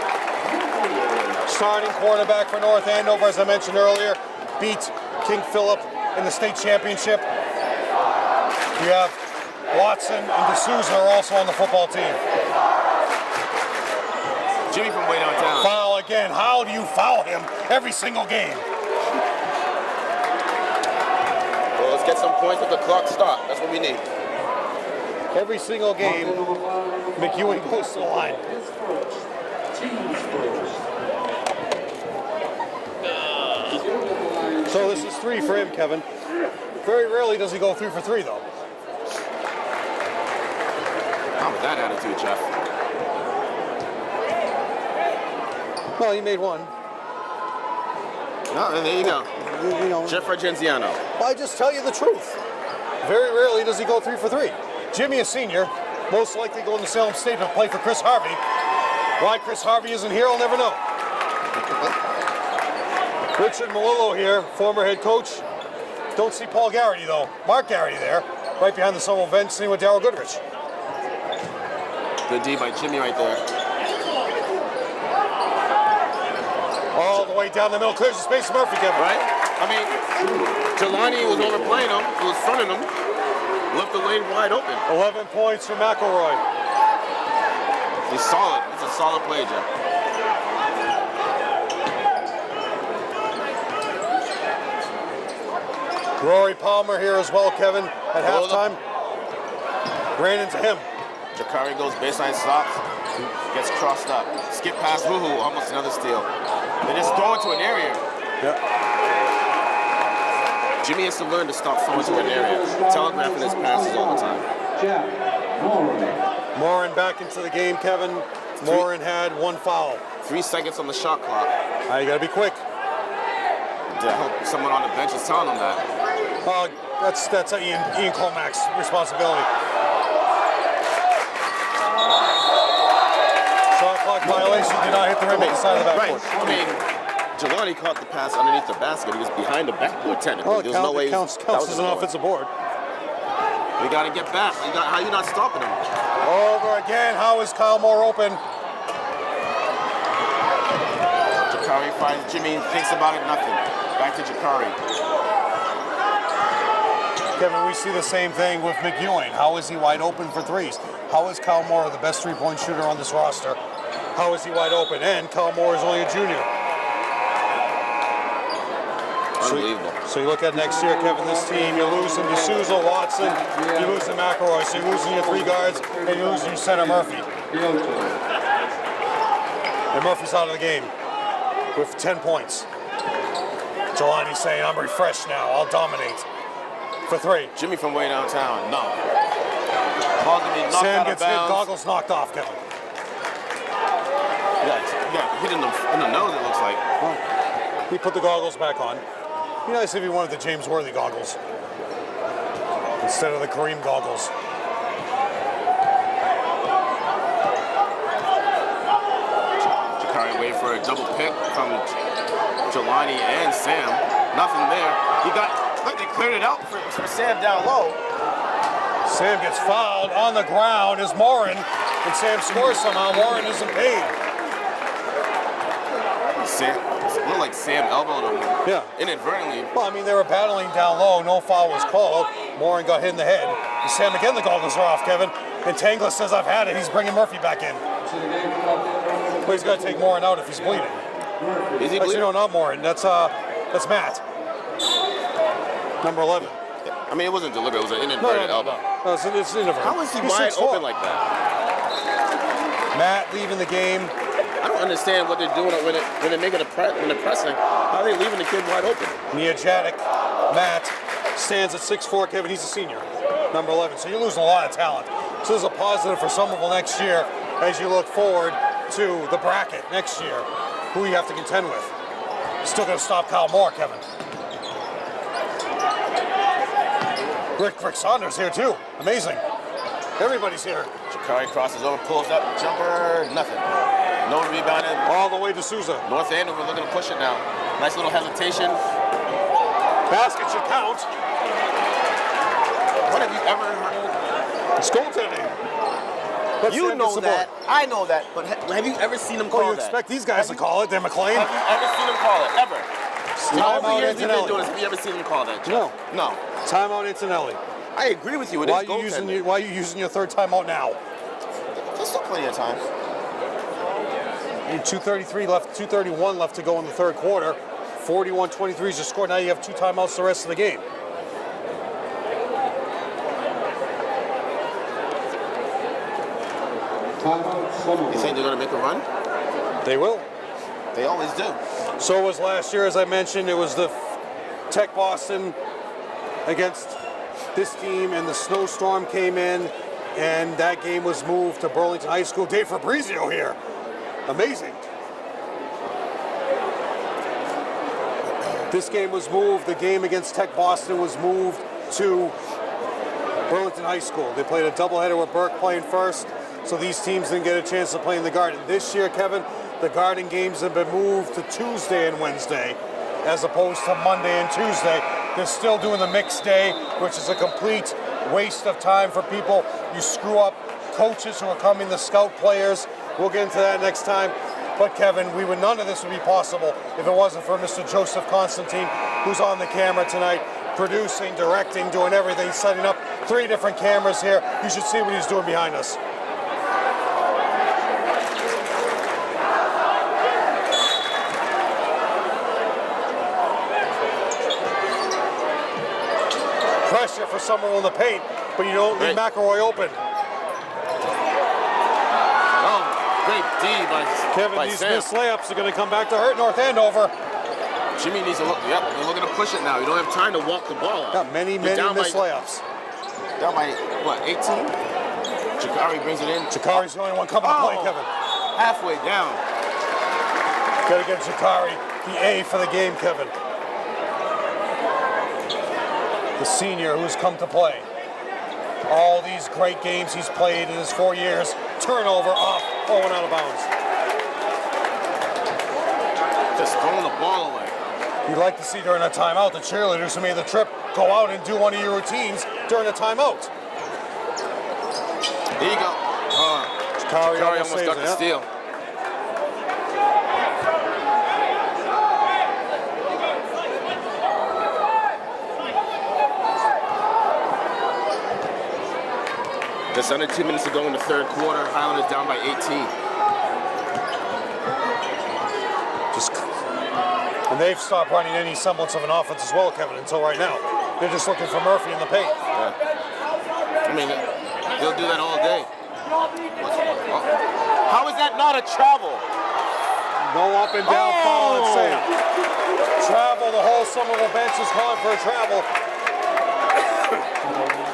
Starting quarterback for North Andover, as I mentioned earlier, beat King Philip in the state championship. You have Watson and D'Souza are also on the football team. Jimmy from way downtown. Foul again. How do you foul him every single game? Well, let's get some points with the clock stop. That's what we need. Every single game, McEwen goes to the line. So this is 3 for him, Kevin. Very rarely does he go 3 for 3, though. How with that attitude, Jeff? Well, he made 1. Oh, and there you go. You know, Jeff Regenziano. Well, I just tell you the truth. Very rarely does he go 3 for 3. Jimmy, a senior, most likely going to Salem State to play for Chris Harvey. Why Chris Harvey isn't here, I'll never know. Richard Malillo here, former head coach. Don't see Paul Garrity, though. Mark Garrity there, right behind the Somerville bench, sitting with Darryl Goodrich. Good D by Jimmy right there. All the way down the middle, clears the space for Murphy, Kevin. Right? I mean, Jelani was overplaying him. He was fronting him. Left the lane wide open. 11 points for McElroy. He's solid. It's a solid play, Jeff. Rory Palmer here as well, Kevin, at halftime. Ran into him. Jakari goes baseline stops. Gets crossed up. Skip past Woohoo, almost another steal. They just throw into an area. Yep. Jimmy has to learn to stop throwing to an area. Telegraphing his passes all the time. Morin back into the game, Kevin. Morin had 1 foul. 3 seconds on the shot clock. You gotta be quick. someone on the bench is telling them that. That's Ian Colmack's responsibility. Shot clock violation, did not hit the rim at the side of the backboard. Right. I mean, Jelani caught the pass underneath the basket. He was behind the backboard technically. There's no way counts as an offensive board. We got to get back. How you not stopping him? Over again. How is Kyle Moore open? Jakari finds Jimmy, thinks about it, nothing. Back to Jakari. Kevin, we see the same thing with McEwen. How is he wide open for threes? How is Kyle Moore the best three-point shooter on this roster? How is he wide open? And Kyle Moore is only a junior. Unbelievable. So you look at next year, Kevin, this team, you're losing D'Souza, Watson, you're losing McElroy, so you're losing your three guards, and you're losing your center, Murphy. And Murphy's out of the game with 10 points. Jelani's saying, I'm refreshed now, I'll dominate. For three. Jimmy from way downtown, no. Sam gets hit, goggles knocked off, Kevin. Yeah, hit in the nose, it looks like. He put the goggles back on. It'd be nice if he wanted the James Worthy goggles instead of the Kareem goggles. Jakari waiting for a double pick from Jelani and Sam. Nothing there. Look, they cleared it out for Sam down low. Sam gets fouled on the ground as Morin, and Sam scores somehow. Morin isn't paid. It looked like Sam elbowed him. Yeah. Inadvertently. Well, I mean, they were battling down low. No foul was called. Morin got hit in the head. And Sam again, the goggles are off, Kevin. And Tangler says, I've had it. He's bringing Murphy back in. But he's got to take Morin out if he's bleeding. Is he bleeding? No, not Morin. That's Matt. Number 11. I mean, it wasn't deliberate. It was an inadvertent elbow. No, it's inadvertent. How is he wide open like that? Matt leaving the game. I don't understand what they're doing when they're making when they're pressing. How are they leaving the kid wide open? Miajatic, Matt, stands at 6'4", Kevin, he's a senior, number 11. So you're losing a lot of talent. So this is a positive for Somerville next year as you look forward to the bracket next year, who you have to contend with. Still going to stop Kyle Moore, Kevin. Rick Saunders here too. Amazing. Everybody's here. Jakari crosses over, pulls up, jumper, nothing. No rebounding. All the way to Souza. N.Andover looking to push it now. Nice little hesitation. Basket should count. What have you ever heard? It's goaltending. You know that. I know that. But have you ever seen them call that? You expect these guys to call it. They're McLean. Have you ever seen them call it? Ever? In all the years we've been Antonelli. doing this, have you ever seen them call that? No. No. Timeout Antonelli. I agree with you. It is goaltending. Why are you using your third timeout now? There's still plenty of time. 2:33 left, 2:31 left to go in the third quarter. 41-23 is your score. Now you have two timeouts the rest of the game. You think they're going to make a run? They will. They always do. So was last year, as I mentioned. It was the Tech Boston against this team, and the snowstorm came in, and that game was moved to Burlington High School. Dave Fabrizio here. Amazing. This game was moved. The game against Tech Boston was moved to Burlington High School. They played a doubleheader with Burke playing first, so these teams didn't get a chance to play in the Garden. This year, Kevin, the Garden games have been moved to Tuesday and Wednesday, as opposed to Monday and Tuesday. They're still doing the mixed day, which is a complete waste of time for people. You screw up coaches who are coming, the scout players. We'll get into that next time. But Kevin, none of this would be possible if it wasn't for Mr. Joseph Constantine, who's on the camera tonight, producing, directing, doing everything, setting up 3 different cameras here. You should see what he's doing behind us. Pressure for Somerville in the paint, but you don't leave McElroy open. Great D by Kevin, these Sam. missed layups are going to come back to hurt N.Andover. Jimmy needs to look. Yep, they're looking to push it now. You don't have time to walk the ball out. Got many missed layups. Down by, what, 18? Jakari brings it in. Jakari's the only one coming to play, Kevin. Halfway down. Got to get Jakari the A for the game, Kevin. the senior who's come to play. All these great games he's played in his 4 years. Turnover off, Owen out of bounds. Just throwing the ball away. You'd like to see during a timeout the cheerleaders who made the trip go out and do one of your routines during a timeout. There you go. Curry almost got the steal. Just under 2 minutes to go in the third quarter. Highland is down by 18. And they've stopped running any semblance of an offense as well, Kevin, until right now. They're just looking for Murphy in the paint. Yeah. I mean, they'll do that all day. How is that not a travel? No up and down foul and Sam. Travel, the whole Somerville bench is calling for a travel.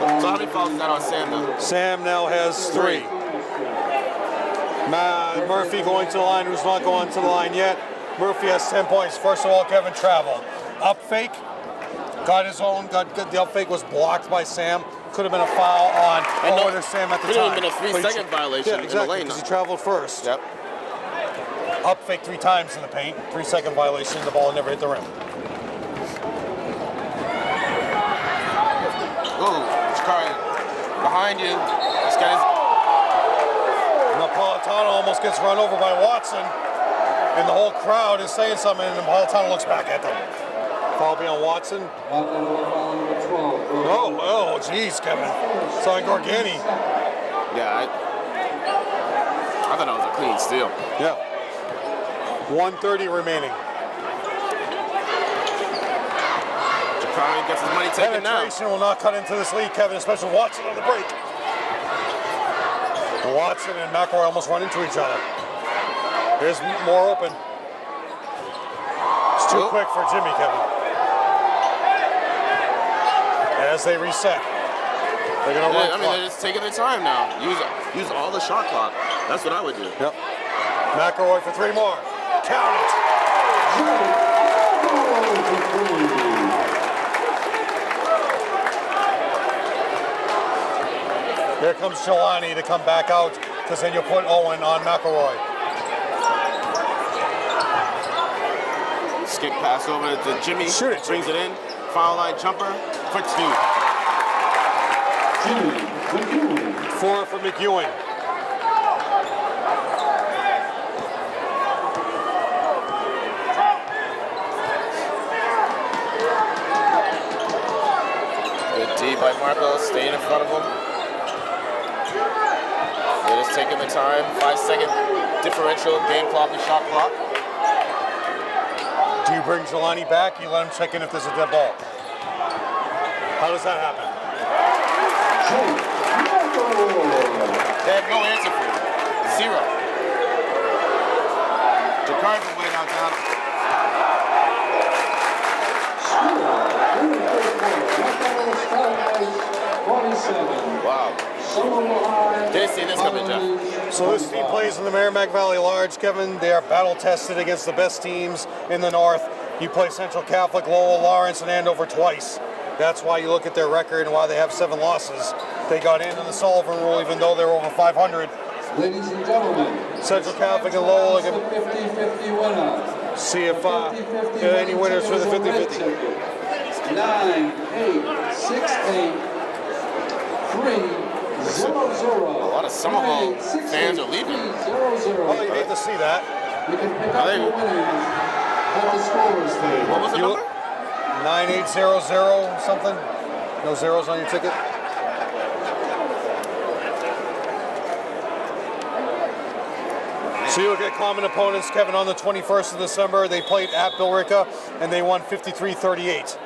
So how many fouls is that on Sam though? Sam now has 3. Murphy going to the line, who's not going to the line yet. Murphy has 10 points. First of all, Kevin traveled. Up fake, got his own, the up fake was blocked by Sam. Could have been a foul on Owen or Sam at the time. Could have been a 3-second violation in the lane. Because he traveled first. Yep. Up fake 3 times in the paint. 3-second violation. The ball never hit the rim. Ooh, Shikari, behind you. This guy's. Napolitano almost gets run over by Watson. And the whole crowd is saying something, and Napolitano looks back at them. Foul be on Watson. Oh, geez, Kevin. It's on Gorgani. Yeah, I thought that was a clean steal. Yeah. 1:30 remaining. Shikari gets his money taken now. Penetration will not cut into this lead, Kevin, especially Watson on the break. And Watson and McElroy almost run into each other. Here's more open. It's too quick for Jimmy, Kevin. As they reset. They're gonna run. I mean, they're just taking their time now. Use all the shot clock. That's what I would do. Yep. McElroy for 3 more. Count it. Here comes Jelani to come back out, because then you'll put Owen on McElroy. Skip pass over to Jimmy. Shoot it. Brings it in. Foul line jumper for 2. 4 for McEwen. Good D by Marco, staying in front of him. They're just taking the time. 5-second differential, game clock and shot clock. Do you bring Jelani back? You let him check in if there's a dead ball. How does that happen? They have no answer for it. 0. Jakari from way downtown. Wow. Didn't see this coming, Jeff. So this team plays in the Merrimack Valley Large, Kevin. They are battle tested against the best teams in the north. You play Central Catholic, Lowell, Lawrence, and N.Andover twice. That's why you look at their record and why they have 7 losses. They got into the Sullivan rule even though they're over 500. Ladies and gentlemen, Central Catholic and Lowell the 50-50 winner. see if any winners for the 50-50. 9, 8, 6, 8, 3, 0, 0. A lot of Somerville fans are leaving. 0, 0. Oh, you need to see that. You can pick up your winners at the scorer's table. What was the number? 9800 something. No zeros on your ticket. So you look at common opponents, Kevin, on the 21st of December. They played at Billerica, and they won 53-38.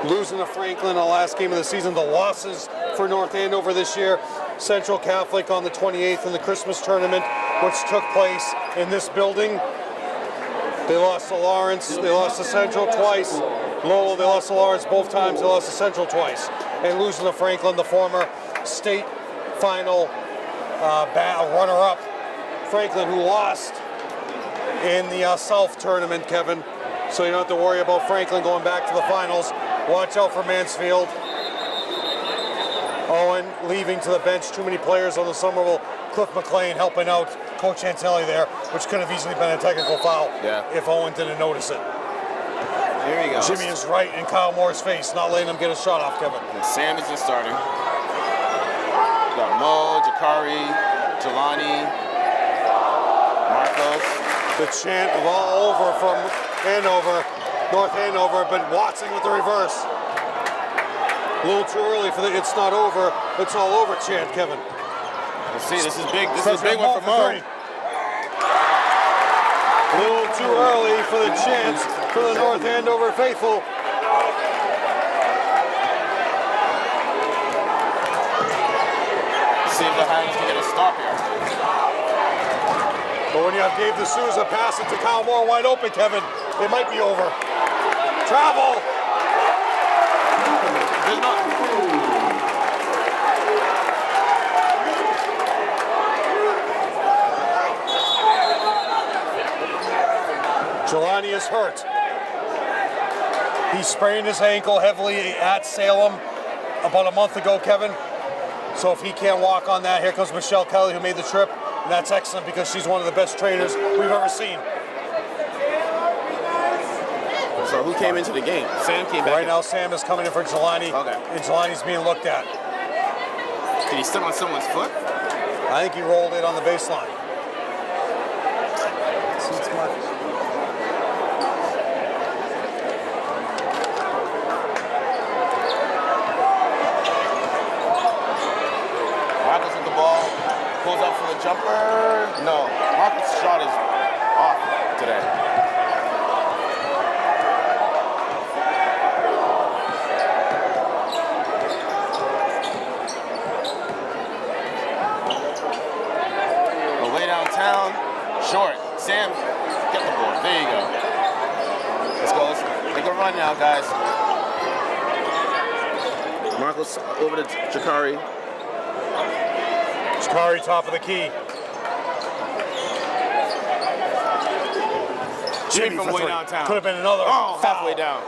Losing to Franklin the last game of the season. The losses for North Andover this year. Central Catholic on the 28th in the Christmas tournament, which took place in this building. They lost to Lawrence. They lost to Central twice. Lowell, they lost to Lawrence both times. They lost to Central twice. And losing to Franklin, the former state final runner-up. Franklin, who lost in the South tournament, Kevin. So you don't have to worry about Franklin going back to the finals. Watch out for Mansfield. Owen leaving to the bench. Too many players on the Somerville. Cliff McLean helping out Coach Antelli there, which could have easily been a technical foul if Owen didn't notice it. Here he goes. Jimmy is right in Kyle Moore's face, not letting him get a shot off, Kevin. And Sam is just starting. Got Mo, Jakari, Jelani, Marcos. The chant of all over from Andover, North Andover, but Watson with the reverse. A little too early for the "it's not over, it's all over" chant, Kevin. We'll see, this is big. This is a big one for Mo. A little too early for the chants for the North Andover faithful. See if the Highlanders can get a stop here. But when you have Gabe D'Souza pass it to Kyle Moore wide open, Kevin, it might be over. Travel! There's not. Jelani is hurt. He sprained his ankle heavily at Salem about a month ago, Kevin. So if he can't walk on that, here comes Michelle Kelly, who made the trip. And that's excellent because she's one of the best trainers we've ever seen. So who came into the game? Sam came back. Right now, Sam is coming in for Jelani. Okay. And Jelani's being looked at. Did he step on someone's foot? I think he rolled it on the baseline. Marcus with the ball. Pulls up for the jumper. No. Marcus' shot is off today. Downtown, short. Sam, get the ball. There you go. Let's go. Let's make a run now, guys. Marcos over to Jakari. Jakari, top of the key. Jimmy from way downtown. Could have been another. Oh, halfway down.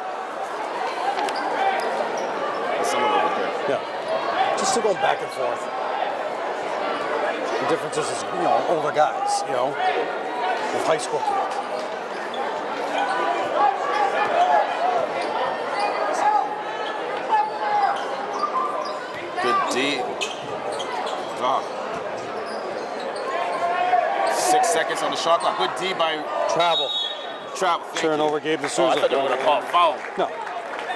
Some of it over there. Yeah. Just still going back and forth. The difference is, older guys, with high school kids. Good D. Oh. 6 seconds on the shot clock. Good D by Travel. Turnover, Gabe D'Souza. Oh, I thought they were going to call foul. No,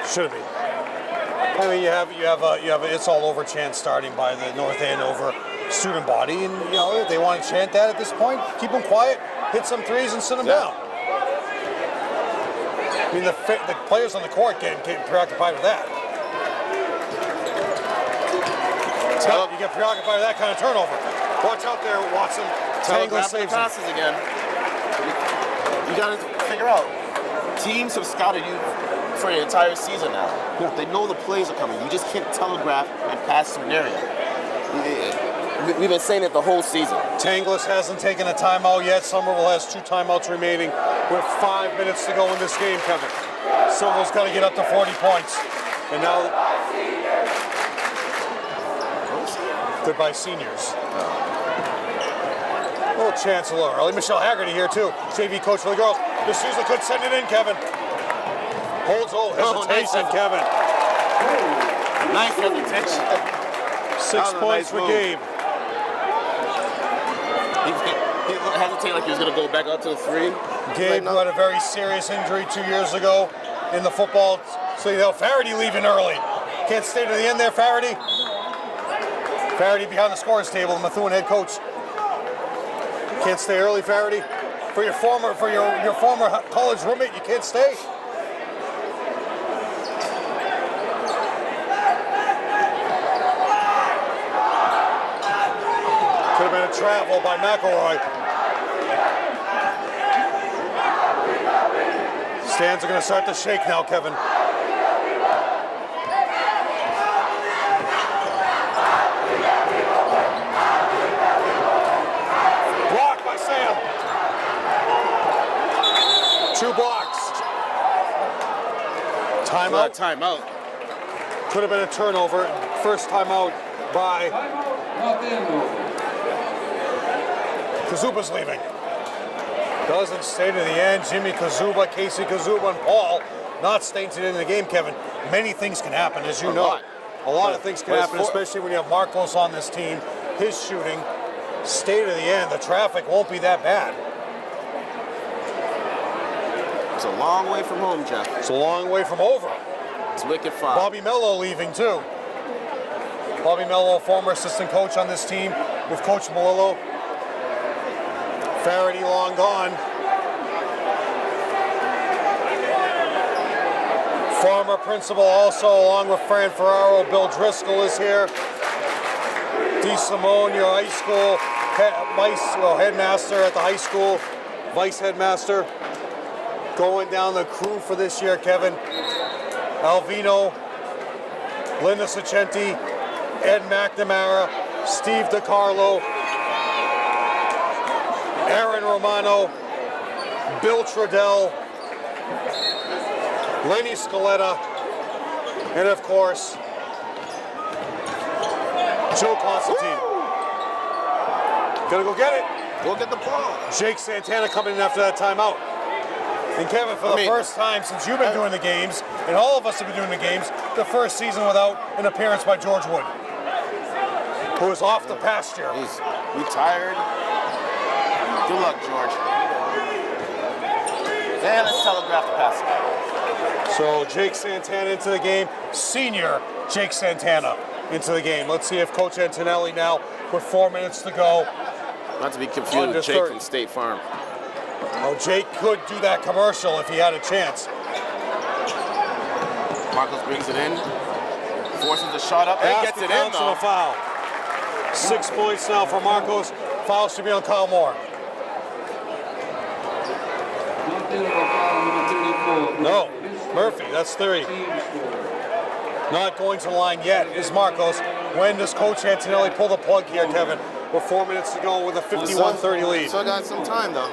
should be. I mean, you have a "it's all over" chant starting by the North Andover student body, and if they want to chant that at this point, keep them quiet, hit some threes, and sit them down. I mean, the players on the court get preoccupied with that. You get preoccupied with that kind of turnover. Watch out there, Watson. Tangle saves the passes again. You got to figure out. Teams have scouted you for the entire season now. Yeah. They know the plays are coming. You just can't telegraph and pass through an area. We've been saying it the whole season. Tanglis hasn't taken a timeout yet. Somerville has 2 timeouts remaining with 5 minutes to go in this game, Kevin. Somerville's got to get up to 40 points. And now, goodbye seniors. A little chance a little early. Michelle Haggerty here too, JV coach for the girls. D'Souza could send it in, Kevin. Holds hesitation, nice. Kevin. Nice hesitation. 6 points for Gabe. He hesitated like he was going to go back out to the 3. Gabe, who had a very serious injury 2 years ago in the football. So, Faraday leaving early. Can't stay to the end there, Faraday. Faraday behind the scores table, Methuen head coach. Can't stay early, Faraday. For your former college roommate, you can't stay. Could have been a travel by McElroy. Stands are going to start to shake now, Kevin. Blocked by Sam. 2 blocks. Timeout. Timeout. Could have been a turnover. First time out by N.Andover. Kazuba's leaving. Doesn't stay to the end. Jimmy Kazuba, Casey Kazuba, and Paul not staying to the end of the game, Kevin. Many things can happen, as you know. A lot of things can happen, especially when you have Marcos on this team. His shooting, stay to the end. The traffic won't be that bad. It's a long way from home, Jeff. It's a long way from over. It's wicked far. Bobby Mello leaving too. Bobby Mello, former assistant coach on this team with Coach Malillo. Faraday long gone. Former principal also, along with Fran Ferraro. Bill Driscoll is here. D. Simone, your high school headmaster at the high school, vice headmaster. Going down the crew for this year, Kevin. Alvino, Linda Sacenti, Ed McNamara, Steve DiCarlo, Aaron Romano, Bill Trudell, Lenny Scaletta, and of course, Joe Constantine. Gonna go get it. Go get the ball. Jake Santana coming in after that timeout. And Kevin, for the first time since you've been doing the games, and all of us have been doing the games, the first season without an appearance by George Wood, who is off the pasture. He's retired. Good luck, George. And let's telegraph the passing. So Jake Santana into the game. Senior Jake Santana into the game. Let's see if Coach Antonelli now, with 4 minutes to go. Not to be confused with Jake from State Farm. Oh, Jake could do that commercial if he had a chance. Marcos brings it in, forces the shot up, and gets it in though. A foul. 6 points now for Marcos. Foul should be on Kyle Moore. No, Murphy, that's 3. Not going to the line yet is Marcos. When does Coach Antonelli pull the plug here, Kevin? With 4 minutes to go with a 51-30 lead. Still got some time though.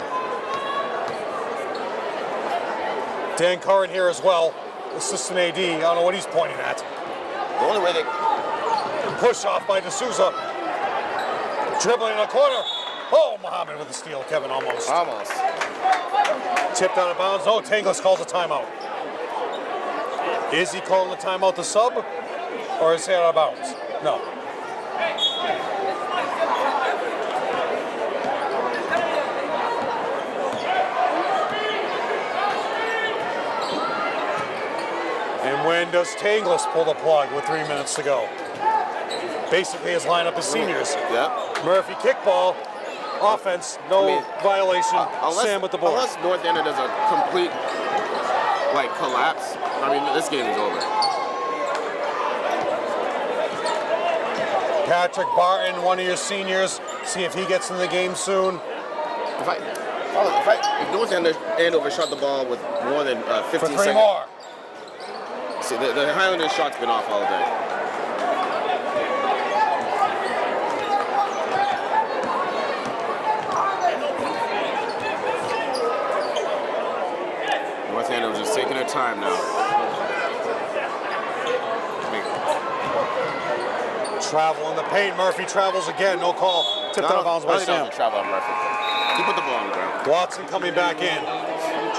Dan Curran here as well, assistant AD. I don't know what he's pointing at. The only way they push off by D'Souza. Dribbling in the corner. Oh, Muhammad with the steal, Kevin, almost. Almost. Tipped out of bounds. No, Tanglis calls a timeout. Is he calling the timeout to sub, or is he out of bounds? No. And when does Tanglis pull the plug with 3 minutes to go? Basically his lineup is seniors. Yep. Murphy kickball, offense, no violation. Sam with the board. Unless North End does a complete collapse, I mean this game is over. Patrick Barton, one of your seniors, see if he gets in the game soon. If North Andover shot the ball with more than 15 For 3 seconds. more. See, the Highlanders shot's been off all day. North Andover's just taking their time now. Travel in the paint. Murphy travels again. No call. Tipped out of bounds by Sam. Travel on Murphy. He put the ball on the ground. Watson coming back in.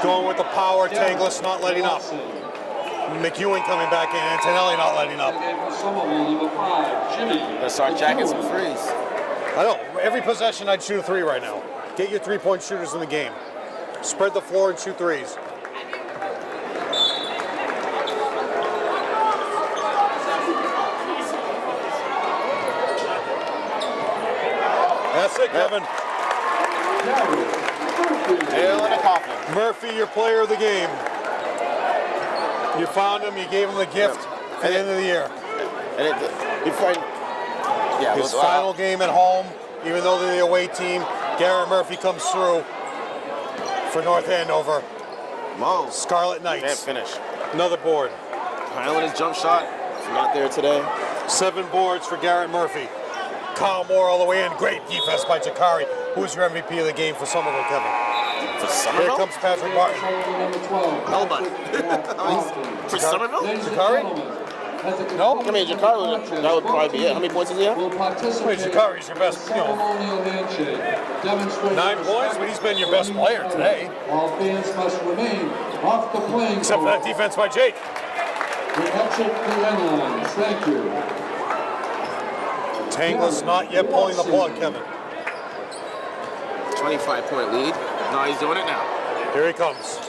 Going with the power. Tanglis not letting up. McEwen coming back in. Antonelli not letting up. Let's start jacking some threes. I know. Every possession I'd shoot a 3 right now. Get your 3-point shooters in the game. Spread the floor and shoot 3s. That's it, Kevin. Nail in a coffin. Murphy, your player of the game. You found him, you gave him the gift at the end of the year. And his final game at home, even though they're the away team, Garrett Murphy comes through for North Andover. Scarlet Knights. Can't finish. Another board. Highlanders jump shot. It's not there today. 7 boards for Garrett Murphy. Kyle Moore all the way in. Great defense by Jakari. Who's your MVP of the game for Somerville, Kevin? For Somerville? Here comes Patrick Martin. Nobody. For Somerville? Jakari? No? I mean, Jakari, that would probably be it. How many points does he have? Wait, Jakari's your best, you know, 9 points, but he's been your best player today. All fans must remain off the playing Except for that defense by Jake. We exit the end lines. Thank you. Tangless not yet pulling the plug, Kevin. 25-point lead. No, he's doing it now. Here he comes.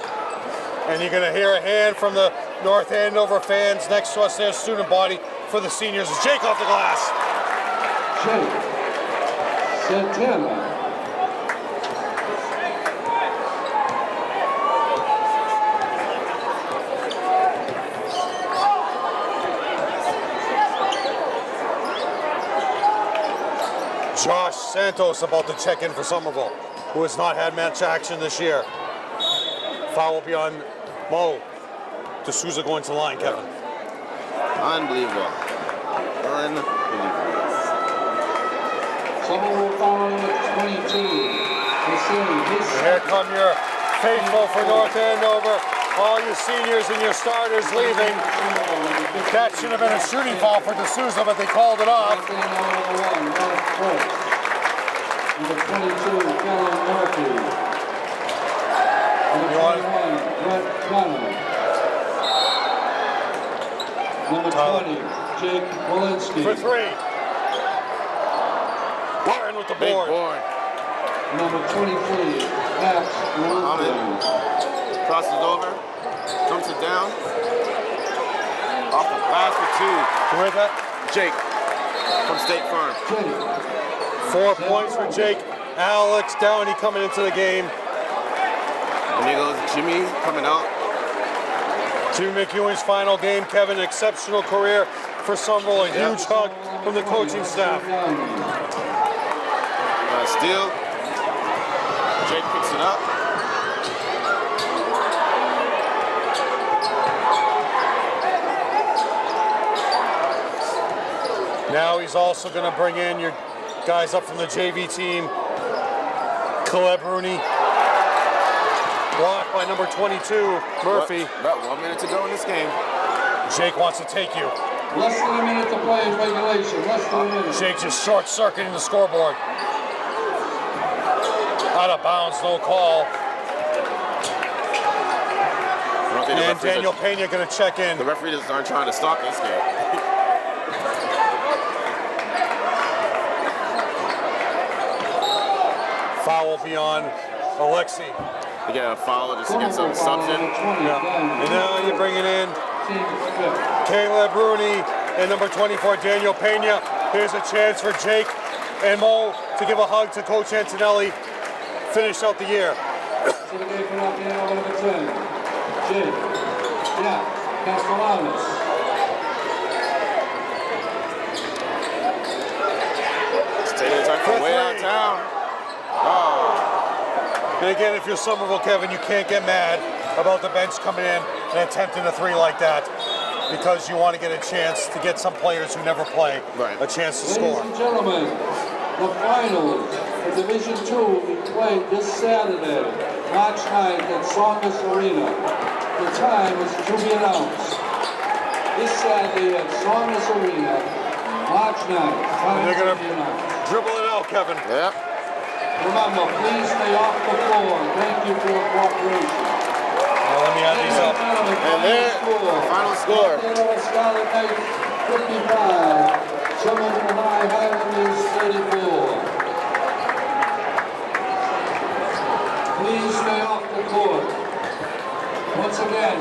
And you're going to hear a hand from the North Andover fans next to us there, student body, for the seniors. It's Jake off the glass. Jake Santana. Josh Santos about to check in for Somerville, who has not had match action this year. Foul will be on Mo. D'Souza going to the line, Kevin. Unbelievable. Unbelievable. Somerville foul at 22. And here come your faithful for North Andover. All your seniors and your starters leaving. That should have been a shooting foul for D'Souza, but they called it off. Number 22, Kellen Murphy. Number 21, Brett Gunner. Number 20, Jake Walensky. For 3. Warren with the Big board. board. Number 23, Max Rubin. Crosses over. Dumps it down. Off the glass for 2. Who is that? Jake from State Farm. Jake. 4 points for Jake. Alex Downey coming into the game. And there goes Jimmy coming out. Jimmy McEwen's final game. Kevin, exceptional career for Somerville. A huge hug from the coaching staff. Steal. Jake picks it up. Now he's also going to bring in your guys up from the JV team. Caleb Rooney. Blocked by number 22, Murphy. About 1 minute to go in this game. Jake wants to take you. Less than a minute to play in regulation. Less than a minute. Jake just short-circuiting the scoreboard. Out of bounds, no call. And Daniel Pena going to check in. The referees aren't trying to stop this game. Foul will be on Alexi. You get a foul just to get some subs in. And now you're bringing in Caleb Rooney and number 24, Daniel Pena. Here's a chance for Jake and Mo to give a hug to Coach Antonelli. Finish out the year. Jake. Yeah. Castellanos. It's taking the time from way downtown. And again, if you're Somerville, Kevin, you can't get mad about the bench coming in and attempting a 3 like that, because you want to get a chance to get some players who never play a chance to score. Ladies and gentlemen, the finals for Division II will be played this Saturday, March 9th at Songus Arena. The time is to be announced. This Saturday at Songus Arena, March 9th. And they're going to dribble it out, Kevin. Yep. Remember, please stay off the floor. Thank you for your cooperation. Now let me add these up. And there, final score. Scarlet Knights 55, Somerville High Highlanders 34. Please stay off the court. Once again,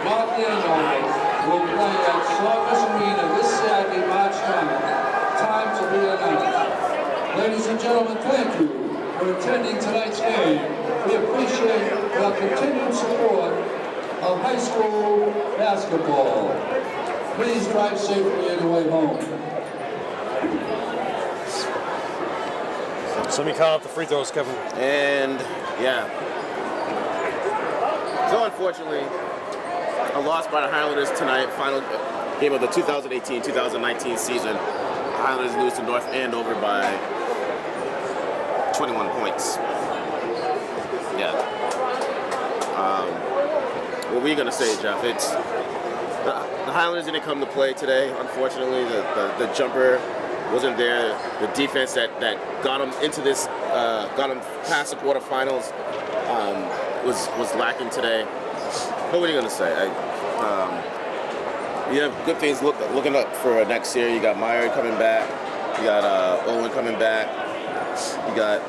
North Andover will play at Songus Arena this Saturday, March 9th. Time to be announced. Ladies and gentlemen, thank you for attending tonight's game. We appreciate your continued support of high school basketball. Please drive safely on your way home. So let me count up the free throws, Kevin. And yeah. So unfortunately, a loss by the Highlanders tonight, final game of the 2018-2019 season. The Highlanders lose to North Andover by 21 points. Yeah. What were you gonna say, Jeff? It's the Highlanders didn't come to play today. Unfortunately, the jumper wasn't there. The defense that got them into this, got them past the quarterfinals, was lacking today. But what are you gonna say? You have good things looking up for next year. You got MIAA coming back. You got Owen coming back. You got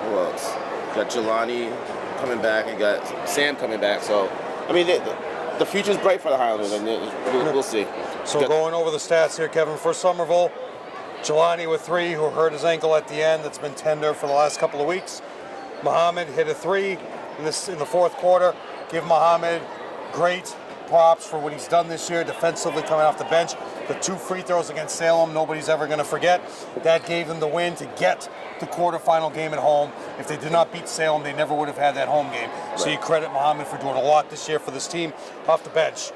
who else? You got Jelani coming back. You got Sam coming back. So, I mean, the future's bright for the Highlanders, and we'll see. So going over the stats here, Kevin, for Somerville, Jelani with 3, who hurt his ankle at the end. That's been tender for the last couple of weeks. Muhammad hit a 3 in the fourth quarter. Give Muhammad great props for what he's done this year defensively coming off the bench. The 2 free throws against Salem, nobody's ever going to forget. That gave them the win to get the quarterfinal game at home. If they did not beat Salem, they never would have had that home game. Right. So you credit Muhammad for doing a lot this year for this team off the bench.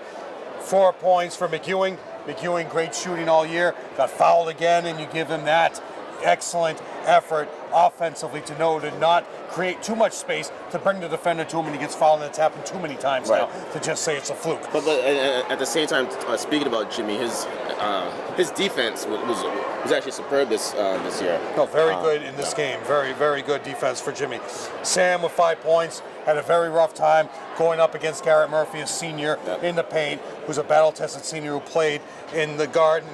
4 points for McEwing. McEwing, great shooting all year. Got fouled again, and you give him that excellent effort offensively to know to not create too much space to bring the defender to him, and he gets fouled, and it's happened too many times now to just say it's a fluke. But at the same time, speaking about Jimmy, his defense was actually superb this year. No, very good in this game. Very, very good defense for Jimmy. Sam with 5 points, had a very rough time going up against Garrett Murphy, a senior in the paint, who's a battle-tested senior who played in the Garden,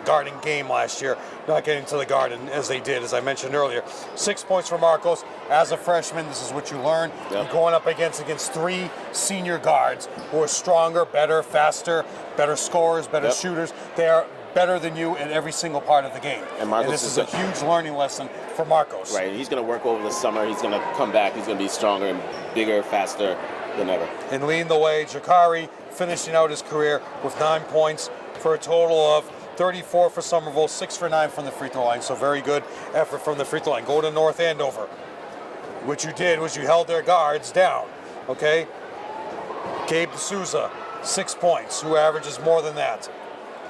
Garden game last year, not getting to the Garden as they did, as I mentioned earlier. 6 points for Marcos. As a freshman, this is what you learn. You're going up against 3 senior guards who are stronger, better, faster, better scorers, better shooters. They are better than you in every single part of the game. And this is a huge learning lesson for Marcos. Right, he's going to work over the summer. He's going to come back. He's going to be stronger and bigger, faster than ever. And leading the way, Jakari finishing out his career with 9 points for a total of 34 for Somerville, 6 for 9 from the free throw line. So very good effort from the free throw line. Go to North Andover. What you did was you held their guards down, okay? Gabe D'Souza, 6 points, who averages more than that.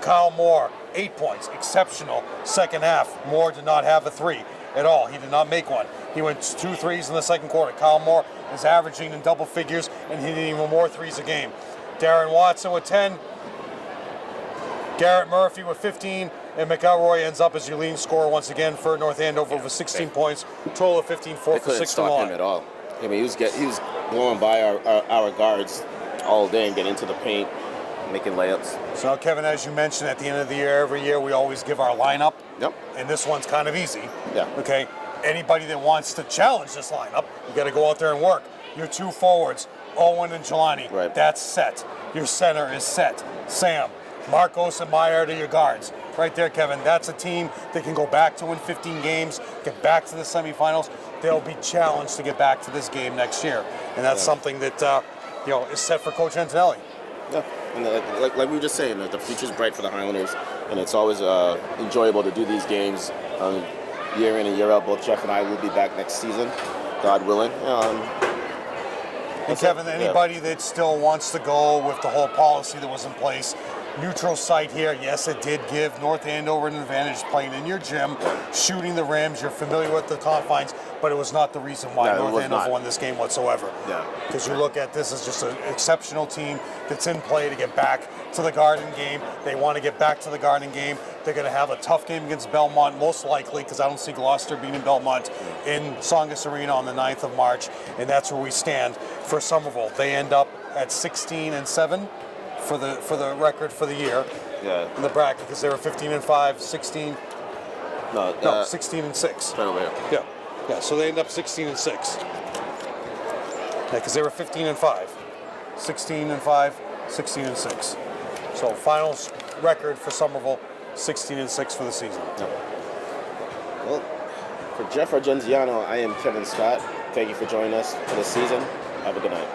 Kyle Moore, 8 points, exceptional second half. Moore did not have a 3 at all. He did not make one. He went 2 threes in the second quarter. Kyle Moore is averaging in double figures and hitting even more threes a game. Darren Watson with 10. Garrett Murphy with 15. And McElroy ends up as your leading scorer once again for North Andover with 16 points. Total of 15, 4 for 6 from the line. Couldn't stop him at all. I mean, he was going by our guards all day and getting into the paint, making layups. So now, Kevin, as you mentioned, at the end of the year, every year we always give our lineup. Yep. And this one's kind of easy. Yeah. Okay. Anybody that wants to challenge this lineup, you got to go out there and work. Your 2 forwards, Owen and Jelani. Right. That's set. Your center is set. Sam, Marcos, and MIAA are your guards. Right there, Kevin. That's a team that can go back to win 15 games, get back to the semifinals. They'll be challenged to get back to this game next year, and that's something that is set for Coach Antonelli. Yeah, and like we were just saying, the future's bright for the Highlanders, and it's always enjoyable to do these games year in and year out. Both Jeff and I will be back next season, God willing. And Kevin, anybody that still wants to go with the whole policy that was in place, neutral site here, yes, it did give North Andover an advantage playing in your gym, shooting the rims. You're familiar with the confines, but it was not the reason why North Andover won this game whatsoever. Yeah. Because you look at this as just an exceptional team that's in play to get back to the Garden game. They want to get back to the Garden game. They're going to have a tough game against Belmont, most likely, because I don't see Gloucester beating Belmont in Songus Arena on the 9th of March, and that's where we stand for Somerville. They end up at 16-7. For the record for the year, in the bracket, because they were 15-5, 16. No, 16-6. Right over here. Yeah. So they end up 16-6. Because they were 15-5, 16-5, 16-6. So finals record for Somerville, 16-6 for the season. Yeah. Well, for Jeff Argenziano, I am Kevin Scott. Thank you for joining us for this season. Have a good night.